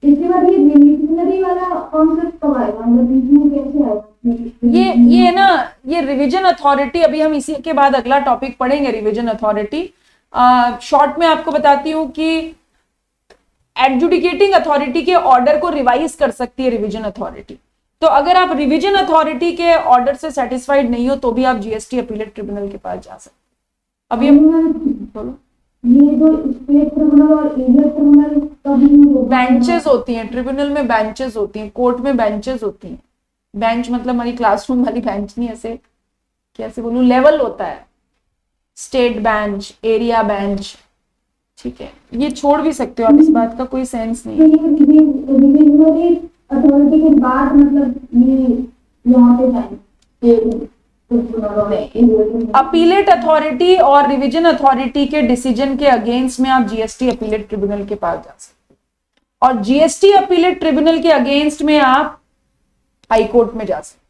इसके बाद ये रिविजनरी वाला कॉन्सेप्ट कब आएगा? मतलब रिव्यू कैसे आएगा?
ये ना, ये रिवीजन अथॉरिटी, अभी हम इसी के बाद अगला टॉपिक पढ़ेंगे, रिवीजन अथॉरिटी। शॉर्ट में आपको बताती हूं कि एडजुडिकेटिंग अथॉरिटी के ऑर्डर को रिवाइज कर सकती है रिवीजन अथॉरिटी। तो अगर आप रिवीजन अथॉरिटी के ऑर्डर से सेटिस्फाइड नहीं हो तो भी आप जीएसटी अपीलेट ट्रिब्यूनल के पास जा सकते हैं। अभी बोलो।
ये जो स्टेट ट्रिब्यूनल और एरिया ट्रिब्यूनल कभी
बेंचेस होती हैं ट्रिब्यूनल में, बेंचेस होती हैं, कोर्ट में बेंचेस होती हैं। बेंच मतलब हमारी क्लासरूम वाली बेंच नहीं, ऐसे कैसे बोलूं, लेवल होता है। स्टेट बेंच, एरिया बेंच, ठीक है, ये छोड़ भी सकते हो आप, इस बात का कोई सेंस नहीं है।
रिविजनरी अथॉरिटी के बाद मतलब ये यहाँ पे जाएंगे
अपीलेट अथॉरिटी और रिवीजन अथॉरिटी के डिसीजन के अगेंस्ट में आप जीएसटी अपीलेट ट्रिब्यूनल के पास जा सकते हैं, और जीएसटी अपीलेट ट्रिब्यूनल के अगेंस्ट में आप हाई कोर्ट में जा सकते।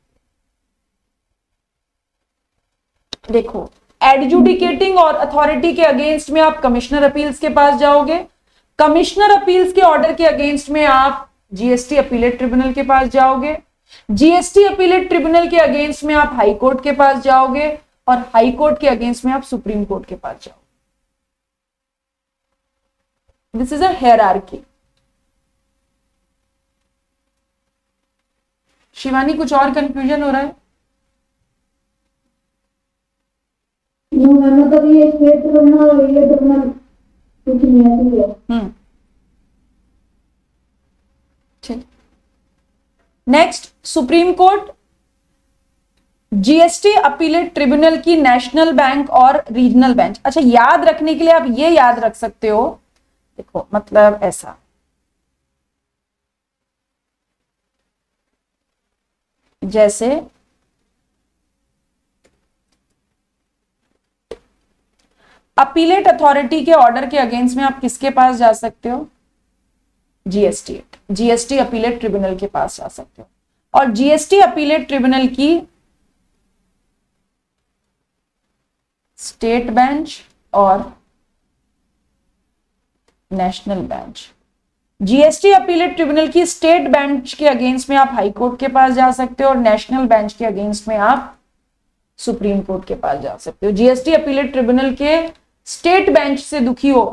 देखो, एडजुडिकेटिंग और अथॉरिटी के अगेंस्ट में आप कमिश्नर अपील्स के पास जाओगे। कमिश्नर अपील्स के ऑर्डर के अगेंस्ट में आप जीएसटी अपीलेट ट्रिब्यूनल के पास जाओगे। जीएसटी अपीलेट ट्रिब्यूनल के अगेंस्ट में आप हाई कोर्ट के पास जाओगे, और हाई कोर्ट के अगेंस्ट में आप सुप्रीम कोर्ट के पास जाओगे। This is a hierarchy. Shivani, कुछ और कंफ्यूजन हो रहा है?
मतलब ये स्टेट ट्रिब्यूनल और एरिया ट्रिब्यूनल कुछ नहीं है।
ठीक, next, supreme court GST appellate tribunal की नेशनल बैंक और रीजनल बेंच। अच्छा, याद रखने के लिए आप ये याद रख सकते हो, देखो मतलब ऐसा, जैसे अपीलेट अथॉरिटी के ऑर्डर के अगेंस्ट में आप किसके पास जा सकते हो? जीएसटी अपीलेट ट्रिब्यूनल के पास जा सकते हो। और जीएसटी अपीलेट ट्रिब्यूनल की स्टेट बेंच और national bench, GST appellate tribunal की स्टेट बेंच के अगेंस्ट में आप हाई कोर्ट के पास जा सकते हो और नेशनल बेंच के अगेंस्ट में आप सुप्रीम कोर्ट के पास जा सकते हो। जीएसटी अपीलेट ट्रिब्यूनल के स्टेट बेंच से दुखी हो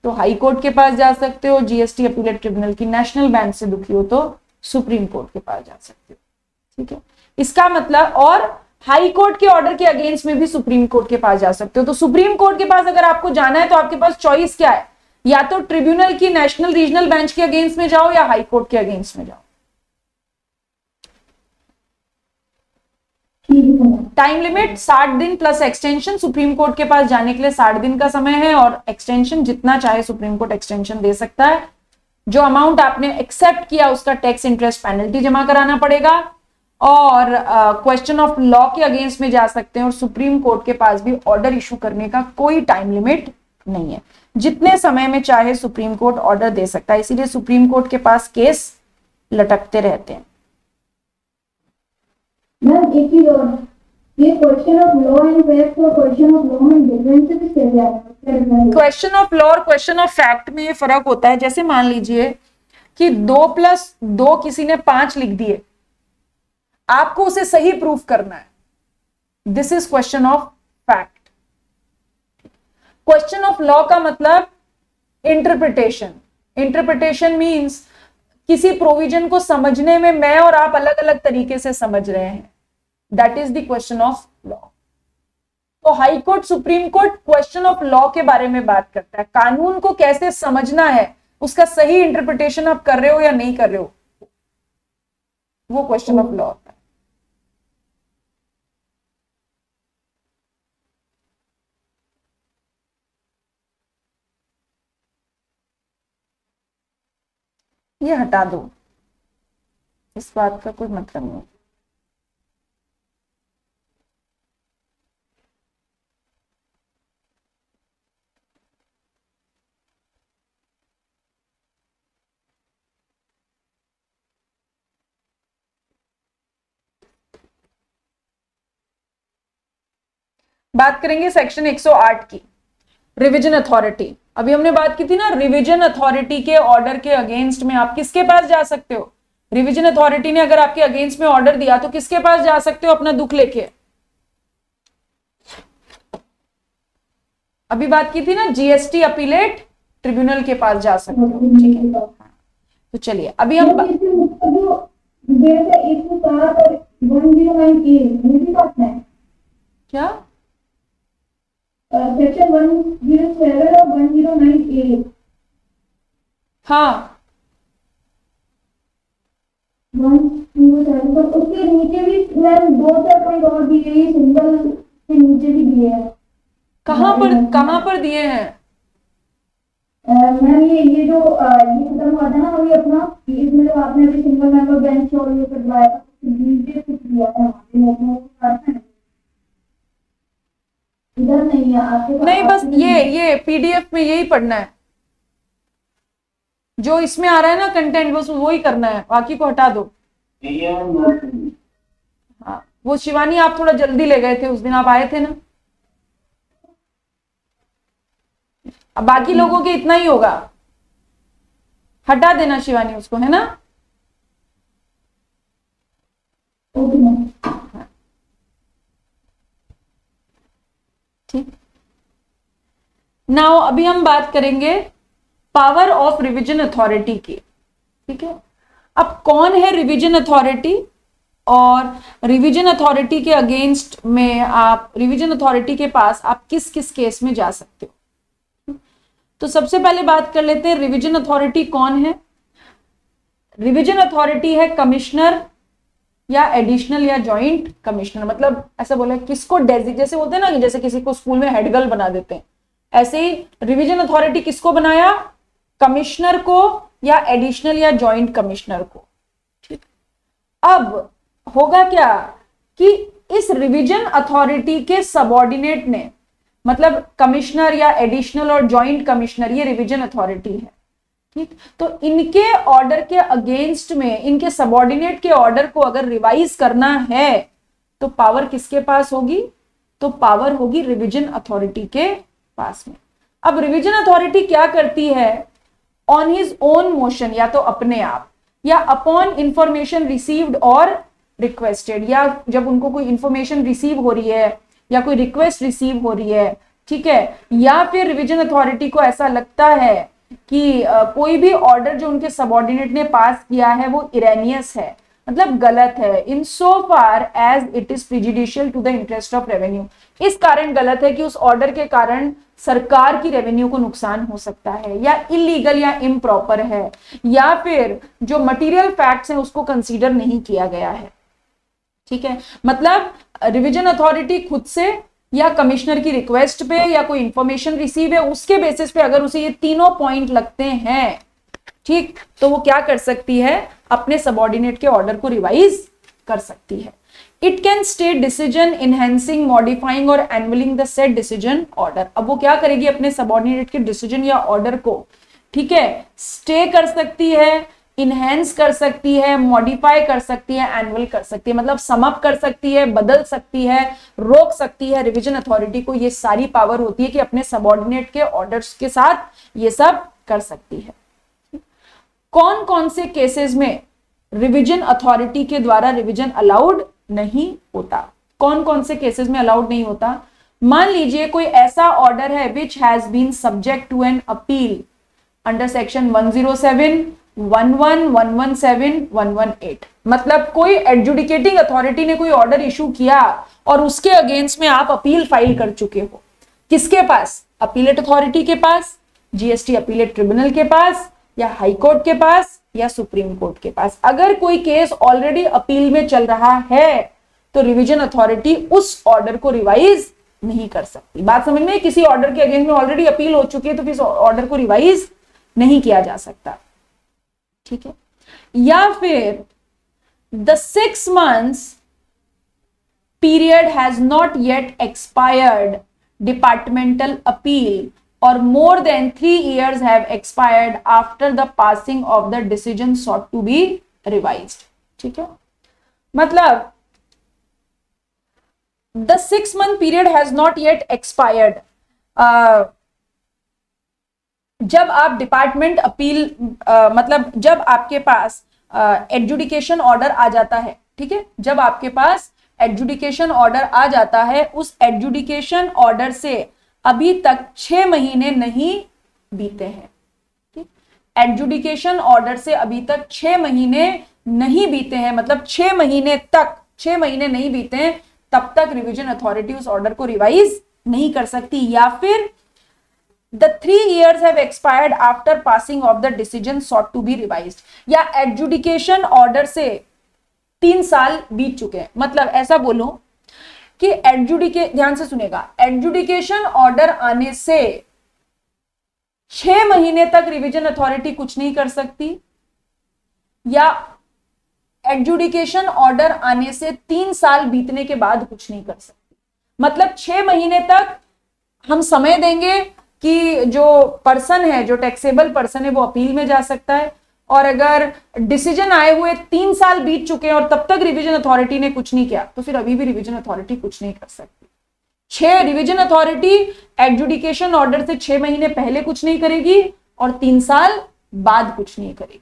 तो हाई कोर्ट के पास जा सकते हो, जीएसटी अपीलेट ट्रिब्यूनल की नेशनल बेंच से दुखी हो तो सुप्रीम कोर्ट के पास जा सकते हो। ठीक है, इसका मतलब, और हाई कोर्ट के ऑर्डर के अगेंस्ट में भी सुप्रीम कोर्ट के पास जा सकते हो। तो सुप्रीम कोर्ट के पास अगर आपको जाना है तो आपके पास चॉइस क्या है? या तो ट्रिब्यूनल की नेशनल रीजनल बेंच के अगेंस्ट में जाओ या हाई कोर्ट के अगेंस्ट में जाओ। टाइम लिमिट 60 दिन प्लस एक्सटेंशन। सुप्रीम कोर्ट के पास जाने के लिए 60 दिन का समय है और एक्सटेंशन जितना चाहे सुप्रीम कोर्ट एक्सटेंशन दे सकता है। जो अमाउंट आपने एक्सेप्ट किया उसका टैक्स इंटरेस्ट पेनल्टी जमा कराना पड़ेगा और क्वेश्चन ऑफ लॉ के अगेंस्ट में जा सकते हैं। और सुप्रीम कोर्ट के पास भी ऑर्डर इशू करने का कोई टाइम लिमिट नहीं है, जितने समय में चाहे सुप्रीम कोर्ट ऑर्डर दे सकता है। इसीलिए सुप्रीम कोर्ट के पास केस लटकते रहते हैं।
मैम एक ही और, ये question of law and fact और क्वेश्चन ऑफ लॉ में डिफरेंसेस कैसे आए?
क्वेश्चन ऑफ लॉ और क्वेश्चन ऑफ फैक्ट में ये फर्क होता है। जैसे मान लीजिए कि 2+2 किसी ने 5 लिख दिए, आपको उसे सही प्रूफ करना है, this is question of fact. Question of law का मतलब इंटरप्रिटेशन। इंटरप्रिटेशन मींस किसी प्रोविजन को समझने में मैं और आप अलग अलग तरीके से समझ रहे हैं, that is the question of law. तो high court supreme court question of law के बारे में बात करता है, कानून को कैसे समझना है, उसका सही इंटरप्रिटेशन आप कर रहे हो या नहीं कर रहे हो, वो क्वेश्चन ऑफ लॉ होता है। ये हटा दो, इस बात का कोई मतलब नहीं। बात करेंगे सेक्शन 108 की, रिवीजन अथॉरिटी। अभी हमने बात की थी ना, रिवीजन अथॉरिटी के ऑर्डर के अगेंस्ट में आप किसके पास जा सकते हो? रिवीजन अथॉरिटी ने अगर आपके अगेंस्ट में ऑर्डर दिया तो किसके पास जा सकते हो अपना दुख लेके? अभी बात की थी ना, जीएसटी अपीलेट ट्रिब्यूनल के पास जा सकते हो। ठीक है, तो चलिए अभी हम क्या
सेक्शन 107 और 109A,
हाँ
107 पर उसके नीचे भी मैम 2-4 पॉइंट और दिए हैं, सिंबल के नीचे भी दिए हैं।
कहां पर दिए हैं?
मैम ये जो ये खत्म हुआ था ना अभी अपना, इसमें जो आपने अभी सिंगल मेंबर बेंच और ये करवाया था, नीचे कुछ दिया था इधर नहीं है आपके पास?
नहीं, बस ये पीडीएफ में यही पढ़ना है, जो इसमें आ रहा है ना कंटेंट, बस वो ही करना है, बाकी को हटा दो। हाँ, वो शिवानी आप थोड़ा जल्दी ले गए थे उस दिन, आप आए थे ना। अब बाकी लोगों के इतना ही होगा, हटा देना शिवानी उसको, है ना। ठीक, नाउ अभी हम बात करेंगे पावर ऑफ रिवीजन अथॉरिटी की। ठीक है, अब कौन है रिवीजन अथॉरिटी और रिवीजन अथॉरिटी के अगेंस्ट में आप, रिवीजन अथॉरिटी के पास आप किस किस केस में जा सकते हो। तो सबसे पहले बात कर लेते हैं रिवीजन अथॉरिटी कौन है। रिवीजन अथॉरिटी है कमिश्नर या एडिशनल या जॉइंट कमिश्नर। मतलब ऐसा बोला किसको जैसे बोलते हैं ना कि जैसे किसी को स्कूल में हेड गर्ल बना देते हैं, ऐसे ही रिवीजन अथॉरिटी किसको बनाया? कमिश्नर को या एडिशनल या जॉइंट कमिश्नर को। ठीक, अब होगा क्या कि इस रिवीजन अथॉरिटी के सबऑर्डिनेट ने, मतलब कमिश्नर या एडिशनल और जॉइंट कमिश्नर, ये रिवीजन अथॉरिटी है। ठीक, तो इनके ऑर्डर के अगेंस्ट में, इनके सबऑर्डिनेट के ऑर्डर को अगर रिवाइज करना है तो पावर किसके पास होगी? तो पावर होगी रिवीजन अथॉरिटी के पास में। अब रिवीजन अथॉरिटी क्या करती है? ऑन हिज ओन मोशन, या तो अपने आप, या अपॉन इंफॉर्मेशन रिसीव्ड और रिक्वेस्टेड, या जब उनको कोई इंफॉर्मेशन रिसीव हो रही है या कोई रिक्वेस्ट रिसीव हो रही है, ठीक है, या फिर रिवीजन अथॉरिटी को ऐसा लगता है कि कोई भी ऑर्डर जो उनके सबऑर्डिनेट ने पास किया है वो इरेनियस है, मतलब गलत है, in so far as it is prejudicial to the interest of revenue, इस कारण गलत है कि उस ऑर्डर के कारण सरकार की रेवेन्यू को नुकसान हो सकता है, या इलीगल या इम्प्रॉपर है, या फिर जो मटेरियल फैक्ट्स हैं उसको कंसीडर नहीं किया गया है। ठीक है, मतलब रिवीजन अथॉरिटी खुद से या कमिश्नर की रिक्वेस्ट पे या कोई इंफॉर्मेशन रिसीव है उसके बेसिस पे अगर उसे ये तीनों पॉइंट लगते हैं, ठीक, तो वो क्या कर सकती है? अपने सबऑर्डिनेट के ऑर्डर को रिवाइज कर सकती है। It can stay decision enhancing, modifying और एनवलिंग द सेट डिसीजन ऑर्डर। अब वो क्या करेगी? अपने सबऑर्डिनेट के डिसीजन या ऑर्डर को, ठीक है, स्टे कर सकती है, इनहेंस कर सकती है, मॉडिफाई कर सकती है, एनुअल कर सकती है, मतलब समअप कर सकती है, बदल सकती है, रोक सकती है। रिवीजन अथॉरिटी को ये सारी पावर होती है कि अपने सबऑर्डिनेट के ऑर्डर्स के साथ ये सब कर सकती है। कौन कौन से केसेस में रिवीजन अथॉरिटी के द्वारा रिवीजन अलाउड नहीं होता? कौन कौन से केसेस में अलाउड नहीं होता? मान लीजिए कोई ऐसा ऑर्डर है which has been subject to an appeal under section 107, 11, 117, 118, मतलब कोई एडजुडिकेटिंग अथॉरिटी ने कोई ऑर्डर इशू किया और उसके अगेंस्ट में आप अपील फाइल कर चुके हो। किसके पास? अपीलेट अथॉरिटी के पास, जीएसटी अपीलेट ट्रिब्यूनल के पास, या हाई कोर्ट के पास, या सुप्रीम कोर्ट के पास। अगर कोई केस ऑलरेडी अपील में चल रहा है तो रिवीजन अथॉरिटी उस ऑर्डर को रिवाइज नहीं कर सकती। बात समझ में? किसी ऑर्डर के अगेंस्ट में ऑलरेडी अपील हो चुकी है तो फिर ऑर्डर को रिवाइज नहीं किया जा सकता। ठीक है, या फिर the 6 months period has not yet expired, departmental appeal or more than 3 years have expired after the passing of the decision sought to be revised. ठीक है, मतलब the 6-month period has not yet expired. जब आप डिपार्टमेंट अपील मतलब जब आपके पास एडजुडिकेशन ऑर्डर आ जाता है, ठीक है, जब आपके पास एडजुडिकेशन ऑर्डर आ जाता है, उस एडजुडिकेशन ऑर्डर से अभी तक 6 महीने नहीं बीते हैं। एडजुडिकेशन ऑर्डर से अभी तक 6 महीने नहीं बीते हैं, मतलब 6 महीने तक, 6 महीने नहीं बीते हैं, तब तक रिवीजन अथॉरिटी उस ऑर्डर को रिवाइज नहीं कर सकती। या फिर the 3 years have expired after passing of the decision sought to be revised, या एडजुडिकेशन ऑर्डर से 3 साल बीत चुके हैं। मतलब ऐसा बोलो कि ध्यान से सुनेगा, एडजुडिकेशन ऑर्डर आने से 6 महीने तक रिवीजन अथॉरिटी कुछ नहीं कर सकती, या एडजुडिकेशन ऑर्डर आने से 3 साल बीतने के बाद कुछ नहीं कर सकती। मतलब 6 महीने तक हम समय देंगे कि जो पर्सन है, जो टैक्सेबल पर्सन है, वो अपील में जा सकता है, और अगर डिसीजन आए हुए 3 साल बीत चुके हैं और तब तक रिवीजन अथॉरिटी ने कुछ नहीं किया तो फिर अभी भी रिवीजन अथॉरिटी कुछ नहीं कर सकती। 6 रिवीजन अथॉरिटी एडजुडिकेशन ऑर्डर से 6 महीने पहले कुछ नहीं करेगी और 3 साल बाद कुछ नहीं करेगी।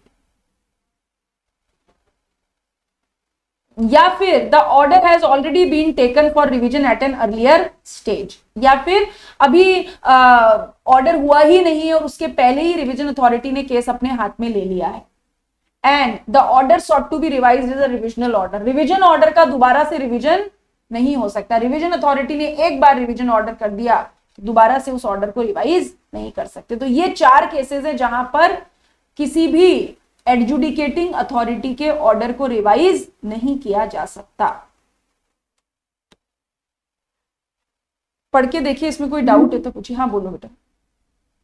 या फिर the order has already been taken for revision at an earlier stage, या फिर अभी ऑर्डर हुआ ही नहीं और उसके पहले ही रिवीजन अथॉरिटी ने केस अपने हाथ में ले लिया है। And the order sought to be revised is a revisional order. Revision order का दोबारा से रिवीजन नहीं हो सकता। रिवीजन अथॉरिटी ने एक बार रिवीजन ऑर्डर कर दिया, दोबारा से उस ऑर्डर को रिवाइज नहीं कर सकते। तो ये 4 केसेस है जहां पर किसी भी एडजुडिकेटिंग अथॉरिटी के ऑर्डर को रिवाइज नहीं किया जा सकता। पढ़ के देखिए, इसमें कोई डाउट है तो पूछिए। हाँ बोलो बेटा।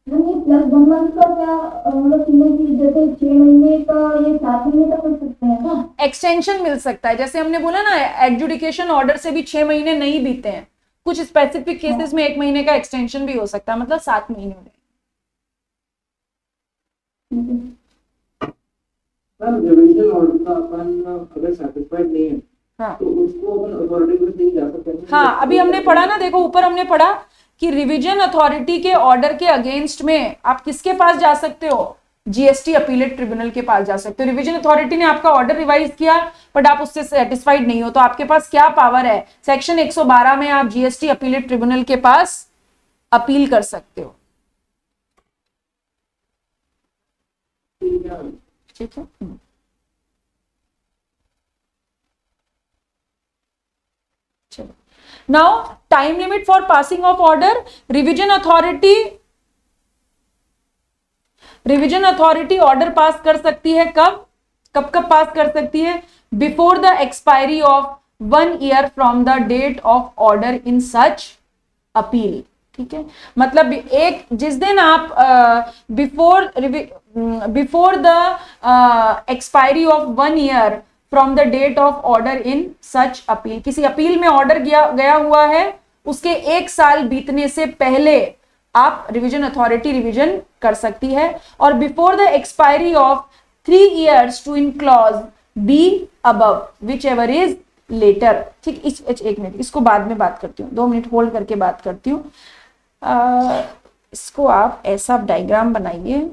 प्लस 1 मंथ का क्या मतलब जैसे 6 महीने का ये 7 महीने तक कर सकते हैं ना?
एक्सटेंशन मिल सकता है, जैसे हमने बोला ना एडजुडिकेशन ऑर्डर से भी 6 महीने नहीं बीते हैं कुछ स्पेसिफिक केसेस में 1 महीने का एक्सटेंशन भी हो सकता है, मतलब 7 महीने हो गए।
मैम रिवीजन ऑर्डर का अपन अगर सेटिस्फाइड नहीं है
हाँ
तो उसको अपन अथॉरिटी को दी जा सकते हैं।
हाँ, अभी हमने पढ़ा ना, देखो ऊपर हमने पढ़ा कि रिवीजन अथॉरिटी के ऑर्डर के अगेंस्ट में आप किसके पास जा सकते हो, जीएसटी अपीलेट ट्रिब्यूनल के पास जा सकते हो। रिवीजन अथॉरिटी ने आपका ऑर्डर रिवाइज किया बट आप उससे सेटिस्फाइड नहीं हो, तो आपके पास क्या पावर है, सेक्शन 112 में आप जीएसटी अपीलेट ट्रिब्यूनल के पास अपील कर सकते हो। ठीक है, चलो। Now time limit for passing of order, revision authority order pass कर सकती है कब कब कब पास कर सकती है, before the expiry of 1 year from the date of order in such appeal. ठीक है, मतलब एक जिस दिन आप before the expiry of 1 year from the date of order in such appeal, किसी अपील में ऑर्डर गया हुआ है, उसके 1 साल बीतने से पहले आप रिवीजन अथॉरिटी रिवीजन कर सकती है, और before the expiry of 3 years to in clause B above whichever is later. ठीक, एक मिनट, इसको बाद में बात करती हूँ, 2 मिनट होल्ड करके बात करती हूँ। इसको आप ऐसा डायग्राम बनाइए,